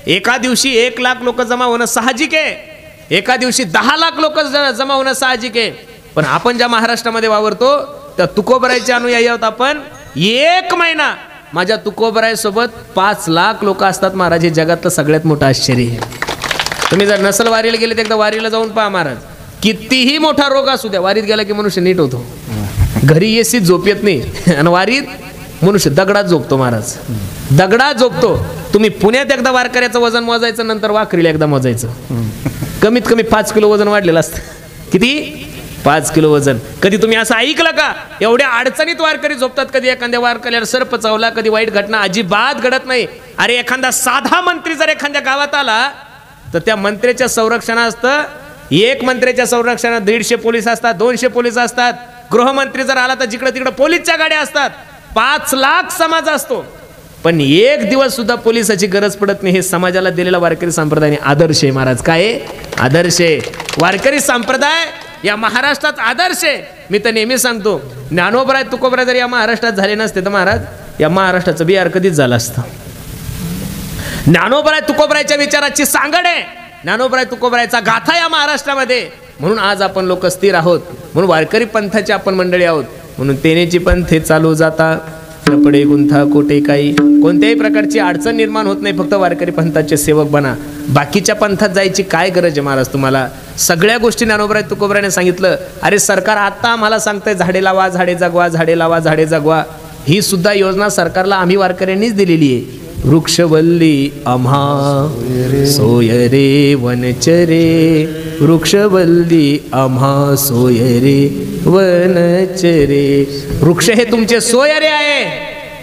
एका दिवशी 1 लाख लोक जमा होणं साहजिक आहे, एका दिवशी 10 लाख लोक जमा होणं साहजिक आहे. पण आपण ज्या महाराष्ट्रामध्ये वावरतो त्या तुकोबरायचे अनुयायी आहोत आपण. 1 महिना माझ्या तुकोबरायसोबत 5 लाख लोक असतात महाराज. हे जगातलं सगळ्यात मोठं आश्चर्य आहे. तुम्ही जर नसल वारीला गेले तर एकदा वारीला जाऊन पहा महाराज. कितीही मोठा रोग असू द्या, वारीत गेला की मनुष्य नीट होतो. घरी एसीत झोप येत नाही आणि वारीत मनुष्य दगडात झोपतो महाराज, दगडात झोपतो. तुम्ही पुण्यात एकदा वारकऱ्याचं वजन मोजायचं, नंतर वाखरीला एकदा मोजायचं. कमीत कमी 5 किलो वजन वाढलेलं असतं. किती? 5 किलो वजन. कधी तुम्ही असं ऐकलं का एवढ्या अडचणीत वारकरी झोपतात? कधी एखाद्या वारकऱ्याला सर्प चावला, कधी वाईट घटना अजिबात घडत नाही. अरे एखादा साधा मंत्री जर एखाद्या गावात आला तर त्या मंत्र्याच्या संरक्षणात असतं, 1 मंत्र्याच्या संरक्षणात 150 पोलीस असतात, 200 पोलीस असतात. गृहमंत्री जर आला तर जिकडे तिकडे पोलीसच्या गाड्या असतात. 5 लाख समाज असतो, पण 1 दिवस सुद्धा पोलिसाची गरज पडत नाही. हे समाजाला दिलेला वारकरी संप्रदाय आदर्श आहे महाराज. काय आदर्श आहे? वारकरी संप्रदाय या महाराष्ट्रात आदर्श आहे. मी तर नेहमी सांगतो, ज्ञानोबराय तुकोबराय जर या महाराष्ट्रात झाले नसते तर महाराज या महाराष्ट्राचं बिहार कधीच झालं असतं. ज्ञानोबराय तुकोबरायच्या विचाराची सांगड आहे, ज्ञानोबराय तुकोबरायचा गाथा या महाराष्ट्रामध्ये. म्हणून आज आपण लोक स्थिर आहोत, म्हणून वारकरी पंथाची आपण मंडळी आहोत. म्हणून तेनेची पंथे चालू जाता, पडे गुंथा कोटे काही. कोणत्याही प्रकारची अडचण निर्माण होत नाही, फक्त वारकरी पंथाचे सेवक बना. बाकीच्या पंथात जायची काय गरज आहे महाराज तुम्हाला? सगळ्या गोष्टी ज्ञानोबराय तुकोबरायने सांगितलं. अरे सरकार आता आम्हाला सांगतंय झाडे लावा झाडे जगवा, झाडे लावा झाडे जगवा. ही सुद्धा योजना सरकारला आम्ही वारकऱ्यांनीच दिलेली आहे. वृक्षवल्ली आम्हा सोय रे वनचरे, वृक्षवल्ली आम्हा सोय रे वनचरे. वृक्ष हे तुमचे सोयरे आहे,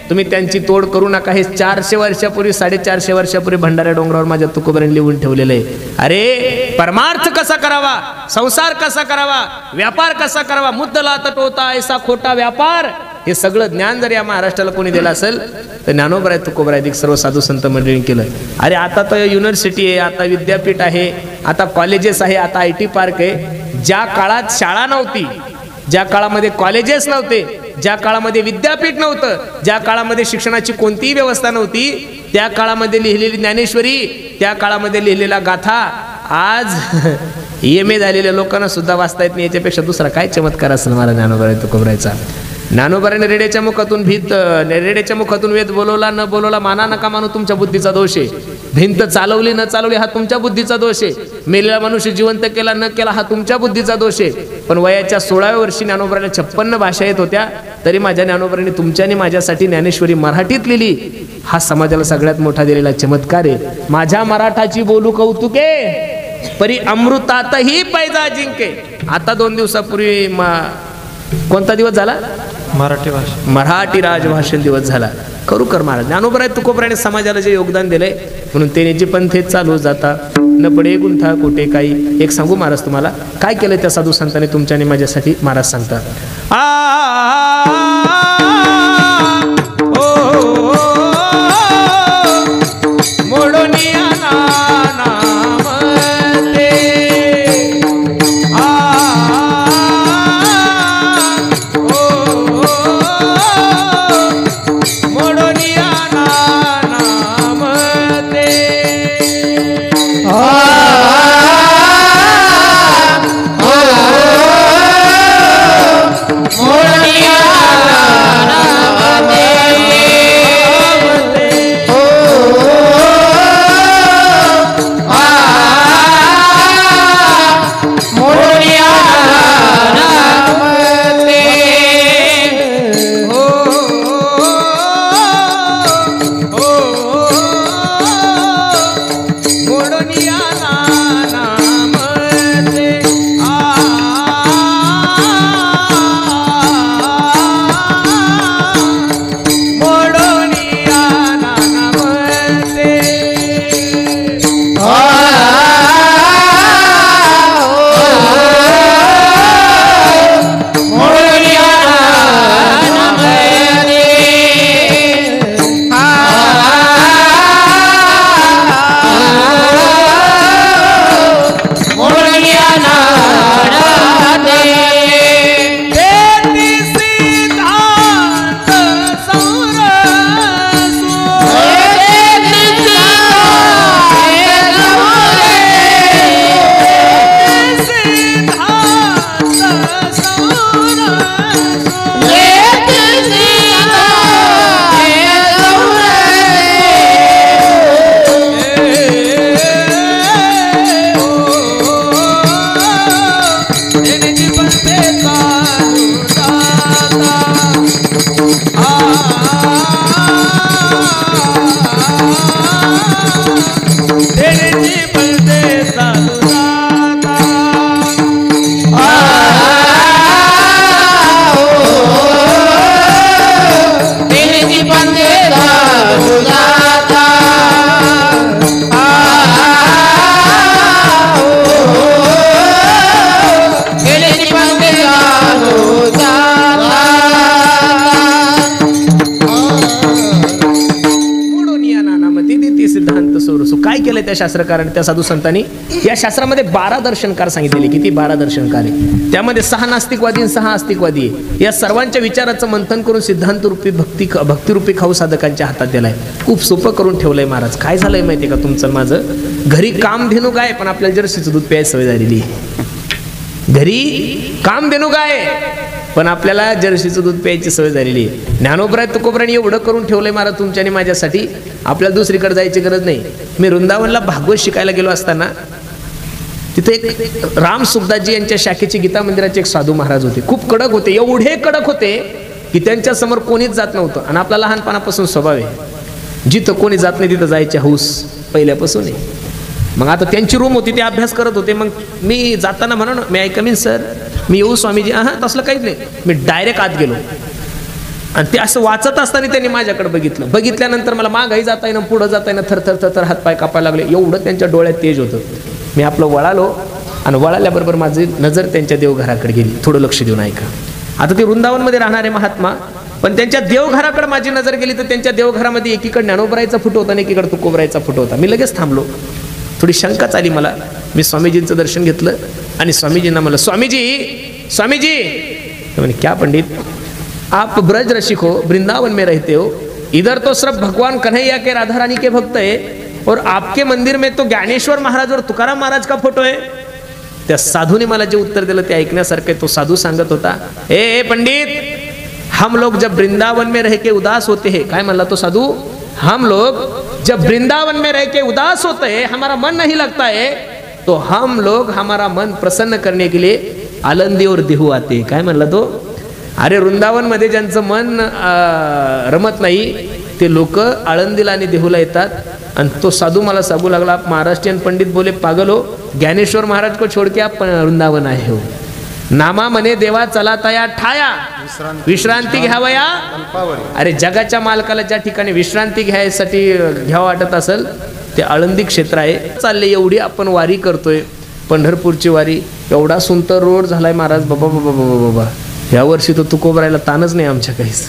तुम्ही त्यांची तोड करू नका. हे 400 वर्षापूर्वी 450 वर्षापूर्वी भंडारा डोंगरावर माझ्या तुकोबरायने लिहून ठेवलेलं आहे. अरे परमार्थ कसा करावा, संसार कसा करावा, व्यापार कसा करावा, मुद्दला तटवता ऐसा खोटा व्यापार, हे सगळं ज्ञान जर या महाराष्ट्राला कोणी दिलं असेल तर ज्ञानोबराय तुकोबराय सर्व साधू संत मंडळींनी केलं. अरे आता तर युनिव्हर्सिटी आहे, आता विद्यापीठ आहे, आता कॉलेजेस आहे, आता IT पार्क आहे. ज्या काळात शाळा नव्हती, ज्या काळामध्ये कॉलेजेस नव्हते, ज्या काळामध्ये विद्यापीठ नव्हतं, ज्या काळामध्ये शिक्षणाची कोणतीही व्यवस्था नव्हती, त्या काळामध्ये लिहिलेली ज्ञानेश्वरी, त्या काळामध्ये लिहिलेला गाथा आज MA झालेल्या लोकांना सुद्धा वाचता येत नाही. याच्यापेक्षा दुसरा काय चमत्कार असेल मला ज्ञानोबराय तुकोबरायचा. ज्ञानोबरायने रेड्याच्या मुखातून वेद बोलवला न बोलवला माना नका मानू, तुमच्या बुद्धीचा दोष आहे. भिंत चालवली न चालवली हा तुमच्या बुद्धीचा दोष आहे. मेलेला मनुष्य जिवंत केला न केला हा तुमच्या बुद्धीचा दोष आहे. पण वयाच्या 16व्या वर्षी ज्ञानोबरायला 56 भाषा येत होत्या, तरी माझ्या ज्ञानोबरायने तुमच्याने माझ्यासाठी ज्ञानेश्वरी मराठीत लिहिली. हा समाजाला सगळ्यात मोठा दिलेला चमत्कार आहे. माझ्या मराठाची बोलू कौतुके, परी अमृतातही पैजा जिंके. आता 2 दिवसापूर्वी कोणता दिवस झाला? मराठी राजभाषण दिवस झाला. करू कर महाराज. ज्ञानोबराय तुकोबरायने समाजाला जे योगदान दिलंय, म्हणून त्याने जे पंथे चालू जाता न पडे गुंथा कोटे काही. एक सांगू महाराज तुम्हाला काय केलं त्या साधू संतांनी तुमच्याने माझ्यासाठी? महाराज सांगतात, मोडनिया काय केलंय त्या शास्त्रकाराने, त्या साधू संतांनी? या शास्त्रामध्ये 12 दर्शनकार सांगितलेले. किती? 12 दर्शनकार आहे. त्यामध्ये 6 नास्तिकवादी आणि 6 आस्तिकवादी आहे. या सर्वांच्या विचाराचं मंथन करून सिद्धांतरूपी भक्तिरूपी खाऊ साधकांच्या हातात दिलाय. खूप सोपं करून ठेवलंय महाराज. काय झालंय माहितीये का तुमचं माझं? घरी कामधेनू गाय, पण आपल्याला जर्सीचं दूध प्यायची सवय झालेली. घरी कामधेनू गाय, पण आपल्याला जर्सीचं दूध प्यायची सवय झालेली. ज्ञानोबराय तुकोबराने एवढं करून ठेवलंय महाराज तुमच्या आणि माझ्यासाठी, आपल्याला दुसरीकडे जायची गरज नाही. मी वृंदावनला भागवत शिकायला गेलो असताना तिथे एक राम सुखदासजी यांच्या शाखेचे गीता मंदिराचे एक साधू महाराज होते. खूप कडक होते, एवढे कडक होते की त्यांच्या समोर कोणीच जात नव्हतं. आणि आपला लहानपणापासून स्वभाव आहे, जिथं कोणी जात नाही तिथं जायचे हौस पहिल्यापासून आहे. मग आता त्यांची रूम होती, ते अभ्यास करत होते. मग मी जाताना म्हणा, मी आय कम इन सर, मी येऊ स्वामीजी? तसलं काहीच नाही. मी डायरेक्ट आत गेलो आणि ते असं वाचत असताना त्यांनी माझ्याकडे बघितलं. बघितल्यानंतर मला मागही जाता येईना, पुढं जाता येईना, थर थर थर हातपाय कापायला लागले. एवढं त्यांच्या डोळ्यात तेज होतं. मी आपलं वळालो आणि वळाल्याबरोबर माझी नजर त्यांच्या देवघराकडे गेली. थोडं लक्ष देऊन ऐका. आता ते वृंदावनमध्ये राहणारे महात्मा, पण त्यांच्या देवघराकडे माझी नजर गेली तर त्यांच्या देवघरामध्ये एकीकडे ज्ञानोबरायचा फोटो होता आणि एकीकडे तुकोबरायचा फोटो होता. मी लगेच थांबलो. थोडी शंकाच आली मला. मी स्वामीजींचं दर्शन घेतलं आणि स्वामीजींना म्हणलं, स्वामीजी म्हणे, क्या पंडित, आप ब्रज रसिक हो, वृंदावन में रहते हो, इधर तो सिर्फ भगवान कन्हैया के राधा रानी के भक्त है और आपके मंदिर में तो ज्ञानेश्वर महाराज और तुकाराम महाराज का फोटो है. त्या साधूने मला जे उत्तर दिलं ते ऐकण्यासारखं. तो साधू सांगत होता, ए पंडित, हम लोग जब वृंदावन में रह के उदास होते हैं. काय म्हणला तो साधू? हम लोग जब वृंदावन में रह के उदास होते हैं, हमारा मन नहीं लगता है, तो हम लोग हमारा मन प्रसन्न करने के लिए आलंदी और देहू आते. काय म्हणला तो? अरे वृंदावन मध्ये ज्यांचं मन रमत नाही ते लोक आळंदीला आणि देहूला येतात. आणि तो साधू मला सांगू लागला, महाराष्ट्रीयन पंडित बोले, पागल हो, ज्ञानेश्वर महाराज को छोड़ के आप वृंदावन आए हो. नामा मने देवा चला तया ठाया, विश्रांती घ्यावया. अरे जगाच्या मालकाला ज्या ठिकाणी विश्रांती घ्यायसाठी घ्यावं वाटत असेल ते आळंदी क्षेत्र आहे. चालले एवढी आपण वारी करतोय, पंढरपूरची वारी, एवढा सुंदर रोड झालाय महाराज. बाबा बाबा बाबा बाबा, या वर्षी तो तुकोबरायला ताणच नाही आमच्या काहीच.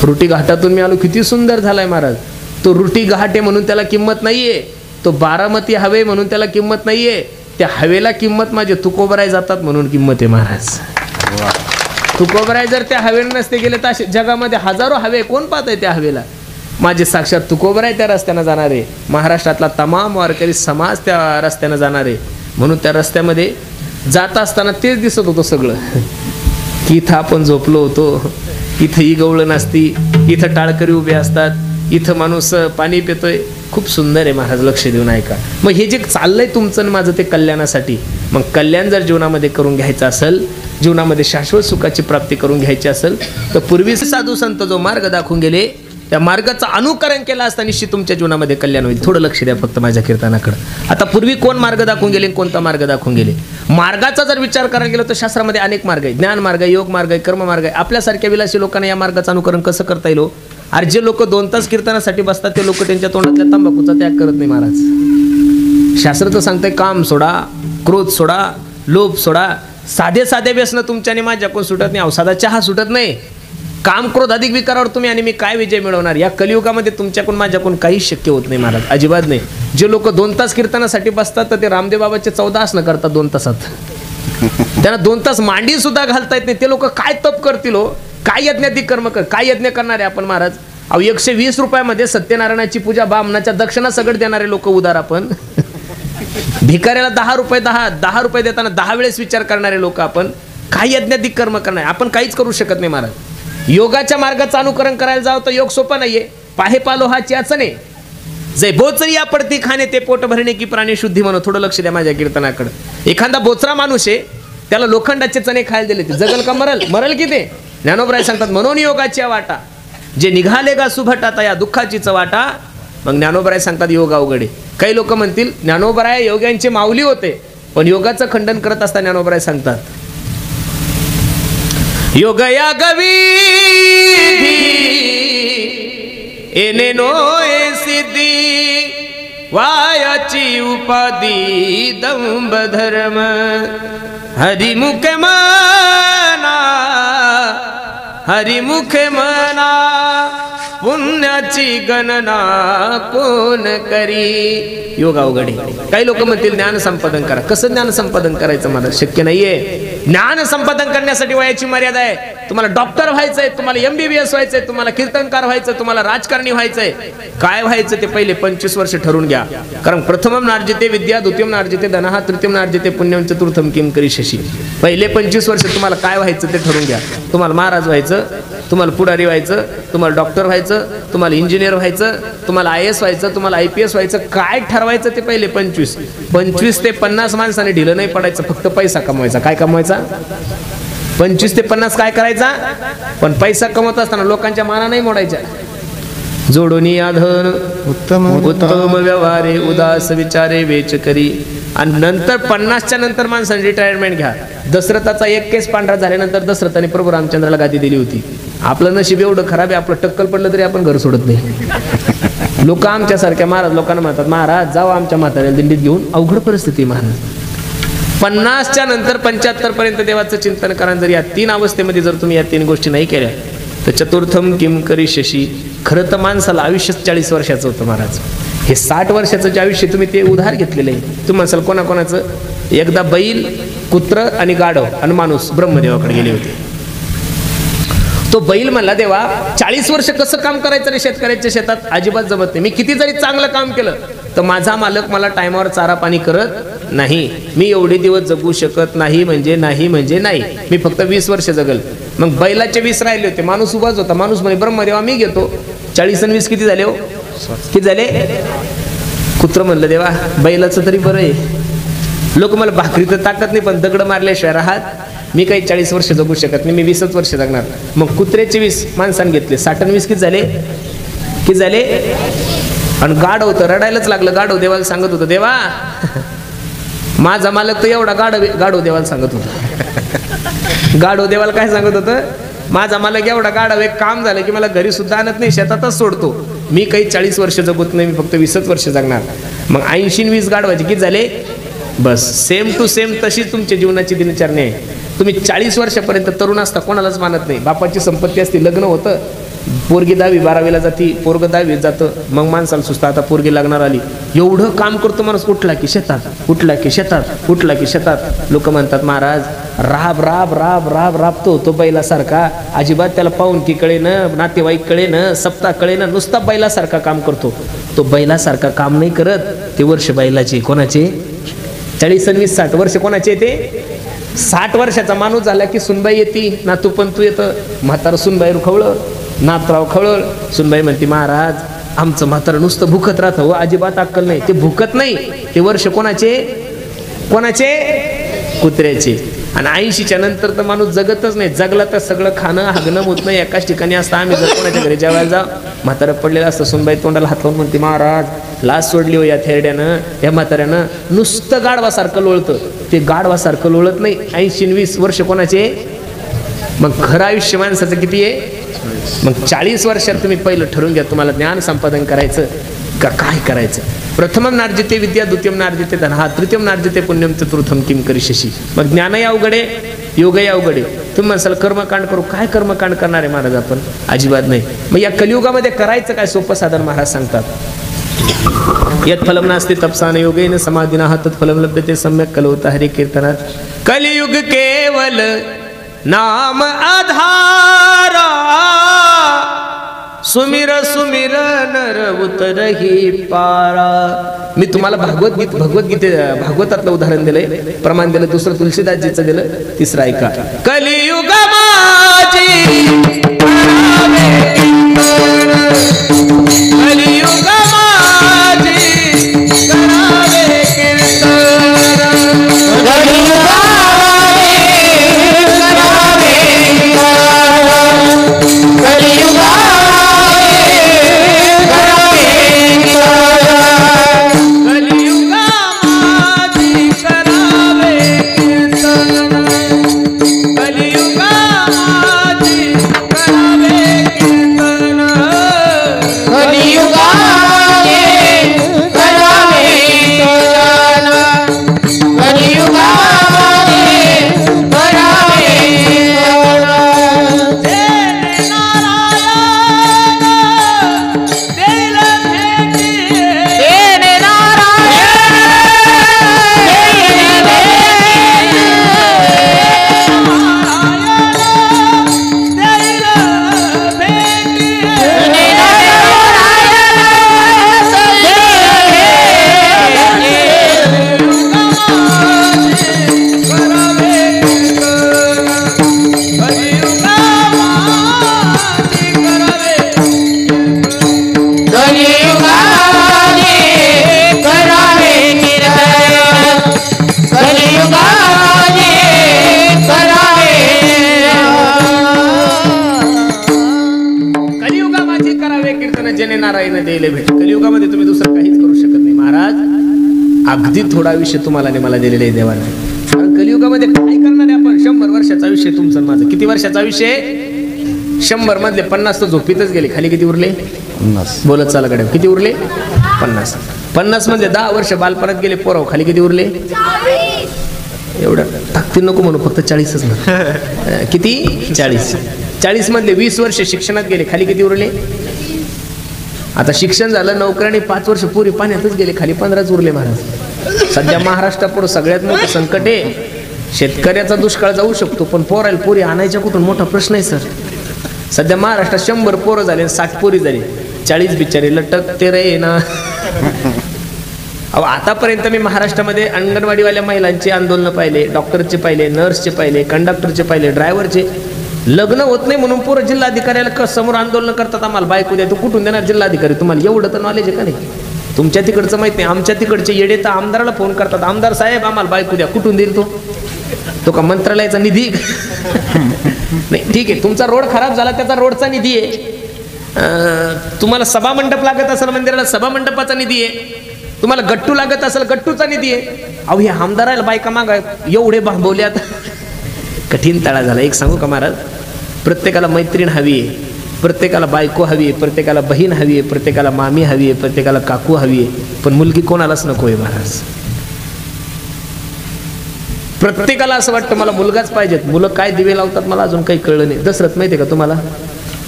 रुटी घाटातून मी आलो, किती सुंदर झालाय महाराज. तो रुटी घाट आहे म्हणून त्याला किंमत नाहीये, तो बारामती हवे म्हणून त्याला किंमत नाहीये. त्या हवेला किंमत माझे तुकोबराय जातात म्हणून किंमत आहे महाराज. तुकोबराय जर त्या हवेला नसते गेले तर जगामध्ये हजारो हवे, कोण पाहत आहे त्या हवेला? माझे साक्षात तुकोबराय त्या रस्त्यानं जाणार आहे. महाराष्ट्रातला तमाम वारकरी समाज त्या रस्त्यानं जाणार आहे. म्हणून त्या रस्त्यामध्ये जात असताना तेच दिसत होतं सगळं, की इथं आपण झोपलो होतो, इथं ही गवळण असती, इथं टाळकरी उभे असतात, इथं माणूस पाणी पितोय. खूप सुंदर आहे महाराज, लक्ष देऊन ऐका. मग हे जे चाललंय तुमचं माझं ते कल्याणासाठी. मग कल्याण जर जीवनामध्ये करून घ्यायचं असेल, जीवनामध्ये शाश्वत सुखाची प्राप्ती करून घ्यायची असेल, तर पूर्वी साधू संत जो मार्ग दाखवून गेले त्या मार्गाचं अनुकरण केलं असता निश्चित तुमच्या जीवनामध्ये कल्याण होईल. थोडं लक्ष द्या फक्त माझ्या कीर्तनाकडे. आता पूर्वी कोण मार्ग दाखवून गेले, कोणता मार्ग दाखवून गेले? मार्गाचा जर विचार करायला गेलो तर शास्त्रामध्ये अनेक मार्ग आहे. ज्ञान मार्ग आहे, योग मार्ग आहे, कर्म मार्ग आहे. आपल्यासारख्या विलासी लोकांना या मार्गाचं अनुकरण कसं करता येईल? अरे जे लोक 2 तास कीर्तनासाठी बसतात ते लोक त्यांच्या तोंडातल्या तंबाखूचा त्याग करत नाही महाराज. शास्त्र तर सांगतंय, काम सोडा, क्रोध सोडा, लोभ सोडा. साधे साधे व्यसन तुमच्याने माझ्याकडून सुटत नाही. साधा चहा सुटत नाही. काम क्रोध अधिक विकारावर तुम्ही आणि मी काय विजय मिळवणार? या कलियुगामध्ये तुमच्याकडून माझ्याकडून काहीच शक्य होत नाही महाराज, अजिबात नाही. जे लोक 2 तास कीर्तनासाठी बसतात तर ते रामदेव बाबाचे 14 आसनं करतात 2 तासात. त्यांना 2 तास मांडी सुद्धा घालता येत नाही. ते लोक काय तप करतील हो, काय यज्ञाधिक कर्म काय यज्ञ करणारे आपण महाराज? अहो 120 रुपयामध्ये सत्यनारायणाची पूजा, बामणाच्या दक्षिणा सगळं देणारे लोक उदार आपण. भिकाऱ्याला 10 रुपये 10 रुपये देताना 10 वेळेस विचार करणारे लोक आपण. काय यज्ञाधिक कर्म करणार? आपण काहीच करू शकत नाही महाराज. योगाच्या मार्गाचं अनुकरण करायला जावं तर योग सोपा नाहीये. पाहे पालो हा चाचणे, जे बोचरी पडती खाणे ते पोट भरणे की प्राणी शुद्धी म्हणून. थोडं लक्ष द्या माझ्या कीर्तनाकडे. एखादा बोचरा माणूस आहे, त्याला लोखंडाचे चणे खायला दिले, ते जगल का मरल की ते? ज्ञानोबराय सांगतात, म्हणून योगाची वाटा जे निघाले गा सुभटाता या दुःखाचीच वाटा. मग ज्ञानोबराय सांगतात योग अवघड आहे. काही लोक म्हणतील ज्ञानोबराय योग्यांचे माऊली होते, पण योगाचं खंडन करत असताना ज्ञानोबराय सांगतात, योग या गवी एने नोए सिद्धी वायाची उपाधी दंभ धर्म हरिमुख मना पुण्याची गणना कोण करी. योग अवघड आहे. काही लोक म्हणतील ज्ञान संपादन करा. कसं ज्ञान संपादन करायचं? मला शक्य नाहीये. ज्ञान संपादन करण्यासाठी वयाची मर्यादा आहे. तुम्हाला डॉक्टर व्हायचंय, तुम्हाला MBBS व्हायचंय, तुम्हाला कीर्तनकार व्हायचं, तुम्हाला राजकारणी व्हायचंय. काय व्हायचं ते पहिले 25 वर्ष ठरवून घ्या. कारण प्रथमम नार्जिते विद्या, द्वितीयम नार्जिते धनः, तृतीयम नार्जिते पुण्यम, चतुर्थम किम करी शशी. पहिले 25 वर्ष तुम्हाला काय व्हायचं ते ठरवून घ्या. तुम्हाला महाराज व्हायचं, तुम्हाला पुढारी व्हायचं, तुम्हाला डॉक्टर व्हायचं, तुम्हाला इंजिनियर व्हायचं, तुम्हाला IAS व्हायचं, तुम्हाला IPS व्हायचं. काय ठरवायचं ते पहिले 25 ते 50 माणसाने ढिलं नाही पडायचं. फक्त पैसा कमवायचा. काय कमवायचा? 25 ते 50 काय करायचा? पण पैसा कमवत असताना लोकांच्या माना नाही मोडायच्या. जोडोनी आधन उत्तम व्यवहारे, उदास विचारे वेच करी. आणि नंतर 50च्या नंतर माणसाने रिटायरमेंट घ्या. दशरथाचा एक केस पांढरा झाल्यानंतर दशरथाने प्रभू रामचंद्राला गादी दिली होती. आपलं नशीब एवढं खराब आहे, आपलं टक्कल पडलं तरी आपण घर सोडत नाही. लोक आमच्यासारख्या महाराज लोकांना म्हणतात, महाराज जावा आमच्या म्हाताऱ्याला दिंडीत घेऊन. अवघड परिस्थिती महाराज. 50च्या नंतर 75 पर्यंत देवाचं चिंतन करा. जर या 3 अवस्थेमध्ये जर तुम्ही या 3 गोष्टी नाही केल्या तर चतुर्थम किम करी शशी. खरं तर माणसाला आयुष्य 40 वर्षाचं होतं महाराज. हे 60 वर्षाचं जे आयुष्य तुम्ही ते उधार घेतलेलं आहे. तुम्ही म्हणसाल कोणाकोणाचं? एकदा बैल, कुत्र आणि गाढव आणि माणूस ब्रह्मदेवाकडे गेले होते. तो बैल म्हणला, देवा 40 वर्ष कसं काम करायचं रे शेतकऱ्याच्या शेतात? अजिबात जमत नाही. मी किती जरी चांगलं काम केलं तर माझा मालक मला टायमावर चारा पाणी करत नाही. मी एवढे दिवस जगू शकत नाही. म्हणजे नाही. मी फक्त 20 वर्ष जगल. मग बैलाचे 20 राहिले होते. माणूस उभाच होता. माणूस म्हणे, ब्रह्मदेवा मी घेतो. 40 आणि 20 किती झाले हो? किती झाले? कुत्र म्हणलं, देवा बैलाचं तरी बरं आहे. लोक मला भाकरी तर ताकद नाही, पण दगड मारल्याशिवाय राहत. मी काही 40 वर्ष जगू शकत नाही. मी 20च वर्ष जगणार. मग कुत्र्याचे 20 माणसाने घेतले. 60 आणि 20 किती झाले? आणि गाढव होतं, रडायलाच लागलं. गाढव देवाला सांगत होतं, देवा माझा मालक तर एवढा गाढव देवाला सांगत होता. गाढव देवाला काय सांगत होतं? माझा मालक एवढा गाढव, एक काम झालं की मला घरी सुद्धा आणत नाही, शेतातच सोडतो. मी काही 40 वर्ष जगत नाही. मी फक्त 20च वर्ष जगणार. मग 80 आणि 20 गाढवाचे किती झाले? बस सेम टू सेम तशीच तुमच्या जीवनाची दिनचर्या आहे. तुम्ही 40 वर्षापर्यंत तरुण असता, कोणालाच मानत नाही. बापाची संपत्ती असती, लग्न होतं, पोरगी 10वी 12वीला जाती, पोरग 10वीत जातं. मग माणसाला सुचतं आता पोरगी लागणार आली. एवढं काम करतो माणूस, उठला की शेतात, उठला की शेतात, उठला की शेतात. लोक म्हणतात, महाराज राब राब राब राब राबतो तो बैलासारखा. अजिबात त्याला पाहून की कळे ना, नातेवाईक कळे ना, सप्ताह कळे ना, नुसता बैलासारखा काम करतो. तो बैलासारखा काम नाही करत. ते वर्ष बैलाचे. कोणाचे? 40 आणि 20 60 वर्ष कोणाचे? ते 60 वर्षाचा माणूस झाला की सुनबाई येते, नातू पण तू येतं. म्हातारा सुनबाई खवळं, नातराव खवळ. सुनबाई म्हणते, महाराज आमचं म्हातारं नुसतं भुकत राहतं हो, अजिबात अक्कल नाही. ते भुकत नाही. ते वर्ष कोणाचे? कुत्र्याचे. आणि 80च्या नंतर तर माणूस जगतच नाही. जगला तर सगळं खाणं हागणं होत नाही, एकाच ठिकाणी असतं. आम्ही जर कोणाच्या घरी जेवायला जाऊ, म्हातारं पडलेलं असतं. सुनबाई तोंडाला हात लावून म्हणते, महाराज लाज सोडली हो या थेरड्यानं, या म्हाताऱ्यानं. नुसतं गाढवासारखं लोळतं. ते गाढवासारखं लोळत नाही. 80 आणि 20 वर्ष कोणाचे? मग खरं आयुष्य माणसाचं किती आहे? मग 40 वर्षात तुम्ही पहिलं ठरवून घ्या, तुम्हाला ज्ञान संपादन करायचं का काय करायचं. प्रथमम नार्जिते विद्या, द्वितीयम नार्जिते धनः, तृतीयम नार्जिते पुण्यम, चतुर्थम किम करी शशी. मग ज्ञानही अवघडे, योगही अवघडे. तुम्ही म्हणसाल कर्मकांड करू. काय कर्मकांड करणार आहे महाराज आपण? अजिबात नाही. मग या कलियुगामध्ये करायचं काय? सोपं साधन महाराज सांगतात. यत् फलम नास्ति तपसान योगेन समाधिना तत्फलम लभ्यते सम्यक कलौता हरि कीर्तनात. कलियुग केवल नाम आधारा, सुमिर सुमिर नर उतरही पारा. मी तुम्हाला भागवतातलं उदाहरण दिलंय, प्रमाण दिलं. दुसरं तुलसीदासजीचं दिलं. तिसरं ऐका. कलियुग माझी कलियुग माझी करावे कीर्तन. द्यायला भेट. कलियुगामध्ये तुम्ही दुसरं काहीच करू शकत नाही महाराज. अगदी थोडा आयुष्य तुम्हाला आणि मला दिलेलं आहे देवाने. कारण कलियुगामध्ये काय करणार आहे आपण? 100 वर्षाचा आयुष्य तुमचं माझं. किती वर्षाचा आयुष्य? 100 मधले 50 तर झोपीतच गेले. खाली किती उरले? 50. बोलत चाला कडे. किती उरले? 50. 50 मध्ये 10 वर्ष बालपणात गेले पोराव. खाली किती उरले? 40. एवढं टाकती नको म्हणू, फक्त 40च ना. किती? 40. 40 मधले 20 वर्ष शिक्षणात गेले. खाली किती उरले? आता शिक्षण झालं, नोकऱ्याने 5 वर्ष पुरी पाण्यातच गेले. खाली 15च उरले महाराज. सध्या महाराष्ट्रापुढे सगळ्यात मोठं संकट आहे. शेतकऱ्याचा दुष्काळ जाऊ शकतो, पण पोराला पुरी आणायच्या कुठून मोठा प्रश्न आहे सर. सध्या महाराष्ट्रात 100 पोरं झाले, 60 पोरी झाली. 40 बिचारे लटकते रे ना. अहो आतापर्यंत मी महाराष्ट्रामध्ये अंगणवाडीवाल्या महिलांचे आंदोलन पाहिले, डॉक्टरचे पाहिले, नर्सचे पाहिले, कंडक्टरचे पाहिले, ड्रायव्हरचे. लग्न होत नाही म्हणून पोरं जिल्हाधिकाऱ्याला समोर आंदोलन करतात, आम्हाला बायको द्या. तू कुठून देणार जिल्हाधिकारी? तुम्हाला एवढं तर नॉलेज आहे का नाही? तुमच्या तिकडचं माहित नाही, आमच्या तिकडचे येडे तर आमदाराला फोन करतात, आमदार साहेब आम्हाला बायको द्या. कुठून देईल तो का मंत्रालयाचा निधी? नाही ठीक आहे, तुमचा रोड खराब झाला त्याचा रोडचा निधी आहे. तुम्हाला सभा मंडप लागत असेल मंदिराला, सभा मंडपाचा निधी आहे. तुम्हाला गट्टू लागत असेल, गट्टूचा निधी आहे. अहो हे आमदाराला बायका मागा एवढे बांबवल्यात. कठीण तळा झाला. एक सांगू का महाराज, प्रत्येकाला मैत्रीण हवी आहे, प्रत्येकाला बायको हवी आहे, प्रत्येकाला बहीण हवी आहे, प्रत्येकाला मामी हवी आहे, प्रत्येकाला काकू हवी आहे, पण मुलगी कोणालाच नको आहे महाराज. प्रत्येकाला असं वाटतं मला मुलगाच पाहिजेत. मुलं काय दिवे लावतात मला अजून काही कळलं नाही. दशरथ माहिती आहे का तुम्हाला?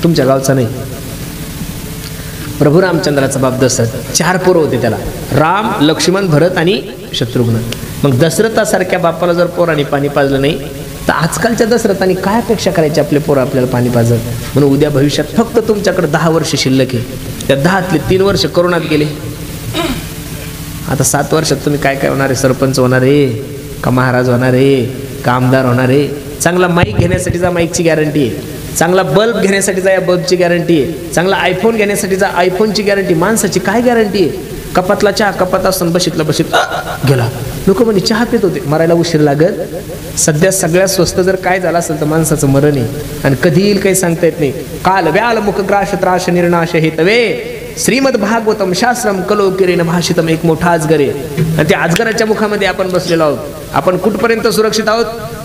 तुमच्या गावचा नाही, प्रभू रामचंद्राचा बाप दशरथ. 4 पोरं होते त्याला, राम, लक्ष्मण, भरत आणि शत्रुघ्न. मग दशरथासारख्या बापाला जर पोरांनी पाणी पाजलं नाही तर आजकालच्या दशरथांनी काय अपेक्षा करायची आपले पोरं आपल्याला पाणी पाजत. म्हणून उद्या भविष्यात फक्त तुमच्याकडे 10 वर्ष शिल्लक आहे. त्या 10तले 3 वर्ष करोनात गेले. आता 7 वर्षात तुम्ही काय काय होणार आहे? सरपंच होणार आहे का महाराज होणार आहे का आमदार होणार आहे? चांगला माईक घेण्यासाठीचा माईकची गॅरंटी आहे, चांगला बल्ब घेण्यासाठीचा या बल्बची गॅरंटी आहे, चांगला आयफोन घेण्यासाठीचा आयफोनची गॅरंटी. माणसाची काय गॅरंटी आहे? कपातला चहा कपात असताना बशीतला बशीत गेला. लोक म्हणे चहा पित होते, मरायला उशीर लागत. सध्या सगळ्यात स्वस्त जर काय झालं असेल तर माणसाचं मरण आहे. आणि कधी येईल काही सांगता येत नाही. काल व्याल मुख ग्राश त्राश निर्नाश हे तवे श्रीमद भागवतम शास्त्रम कलो किरीन भाषितम. एक मोठा अजगर आहे आणि त्या अजगराच्या मुखामध्ये आपण बसलेलो आहोत. आपण कुठपर्यंत सुरक्षित आहोत?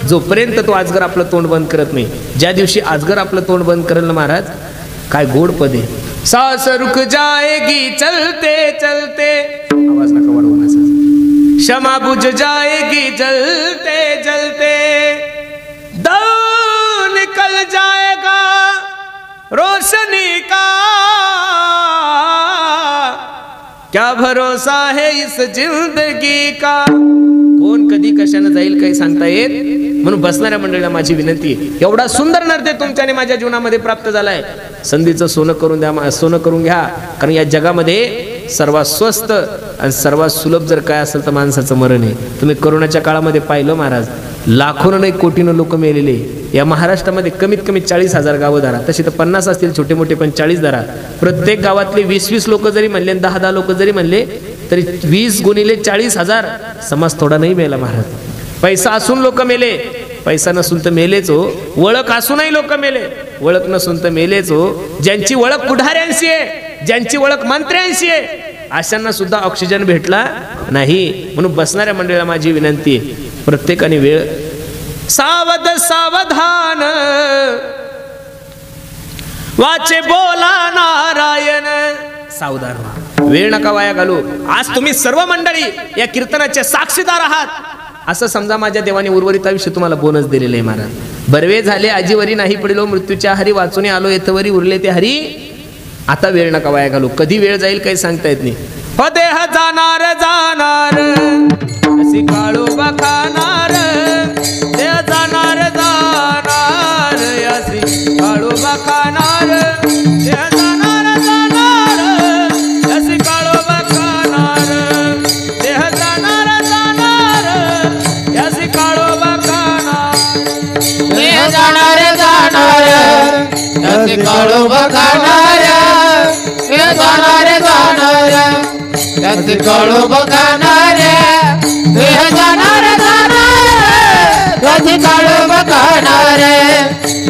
जोपर्यंत तो अजगर आपलं तोंड बंद करत नाही. ज्या दिवशी अजगर आपलं तोंड बंद करेल ना महाराज, काय गोड पद आहे. सांस रुक जाएगी चलते चलते, आवाज नका वाढवण्याचा. क्षमा बुझ जाएगी जलते जलते, दम निकल जाएगा रोशनी का, क्या भरोसा है इस जिंदगी का. कोण कधी कशाने जाईल काही सांगता येत. म्हणून बसणाऱ्या मंडळीला माझी विनंती आहे, एवढा सुंदर नर्ते तुमच्याने माझ्या जीवनामध्ये प्राप्त झालाय, संधीचं सोनं करून द्या, सोनं करून घ्या. कारण या जगामध्ये सर्वात स्वस्त आणि सर्वात सुलभ जर काय असेल तर माणसाचं मरण आहे. तुम्ही कोरोनाच्या काळामध्ये पाहिलं महाराज, लाखोनं नाही कोटीनं लोक मेलेले. या महाराष्ट्रामध्ये कमीत कमी 40,000 गावं धरा, तशी तर 50 असतील छोटे मोठे, पण 40 धरा. प्रत्येक गावातले 20-20 लोक जरी म्हणले, 10-10 लोक जरी म्हणले तरी 20 गुणिले 40,000 समाज थोडा नाही मेला महाराज. पैसा असून लोक मेले, पैसा नसून तर मेलेच हो. ओळख असूनही लोक मेले, ओळख नसून तर मेलेच हो. ज्यांची ओळख पुढाऱ्यांशी आहे, ज्यांची ओळख मंत्र्यांशी आहे, अशांना सुद्धा ऑक्सिजन भेटला नाही. म्हणून बसणाऱ्या मंडळीला माझी विनंती आहे, प्रत्येकाने वेळ सावध सावधान वाचे बोला नारायण. सावधान व्हा, वेळ नका वाया घालू. आज तुम्ही सर्व मंडळी या कीर्तनाचे साक्षीदार आहात. असं समजा माझ्या देवाने उर्वरित आयुष्य तुम्हाला बोनस दिलेले आहे महाराज. बरवे झाले आजीवरी नाही पडिलो, मृत्यूच्या हरी वाचून आलो येथवरी उरले ते हरी. आता वेळ नका वाया घालू, कधी वेळ जाईल काही सांगता येत नाही. हो देह जाणार जाणार अशी काळू बखाणार, देह जाणार जाणार अशी काळू बखाणार, देह जाणार जाणार अशी काळू बखाणार, देह जाणार जाणार अशी काळू बखाणार, देह जाणार जाणार अशी काळू बखाणार, देह जाणार जाणार अशी काळू बखाणार, देह जाणार जाणार अशी काळू बखाणार,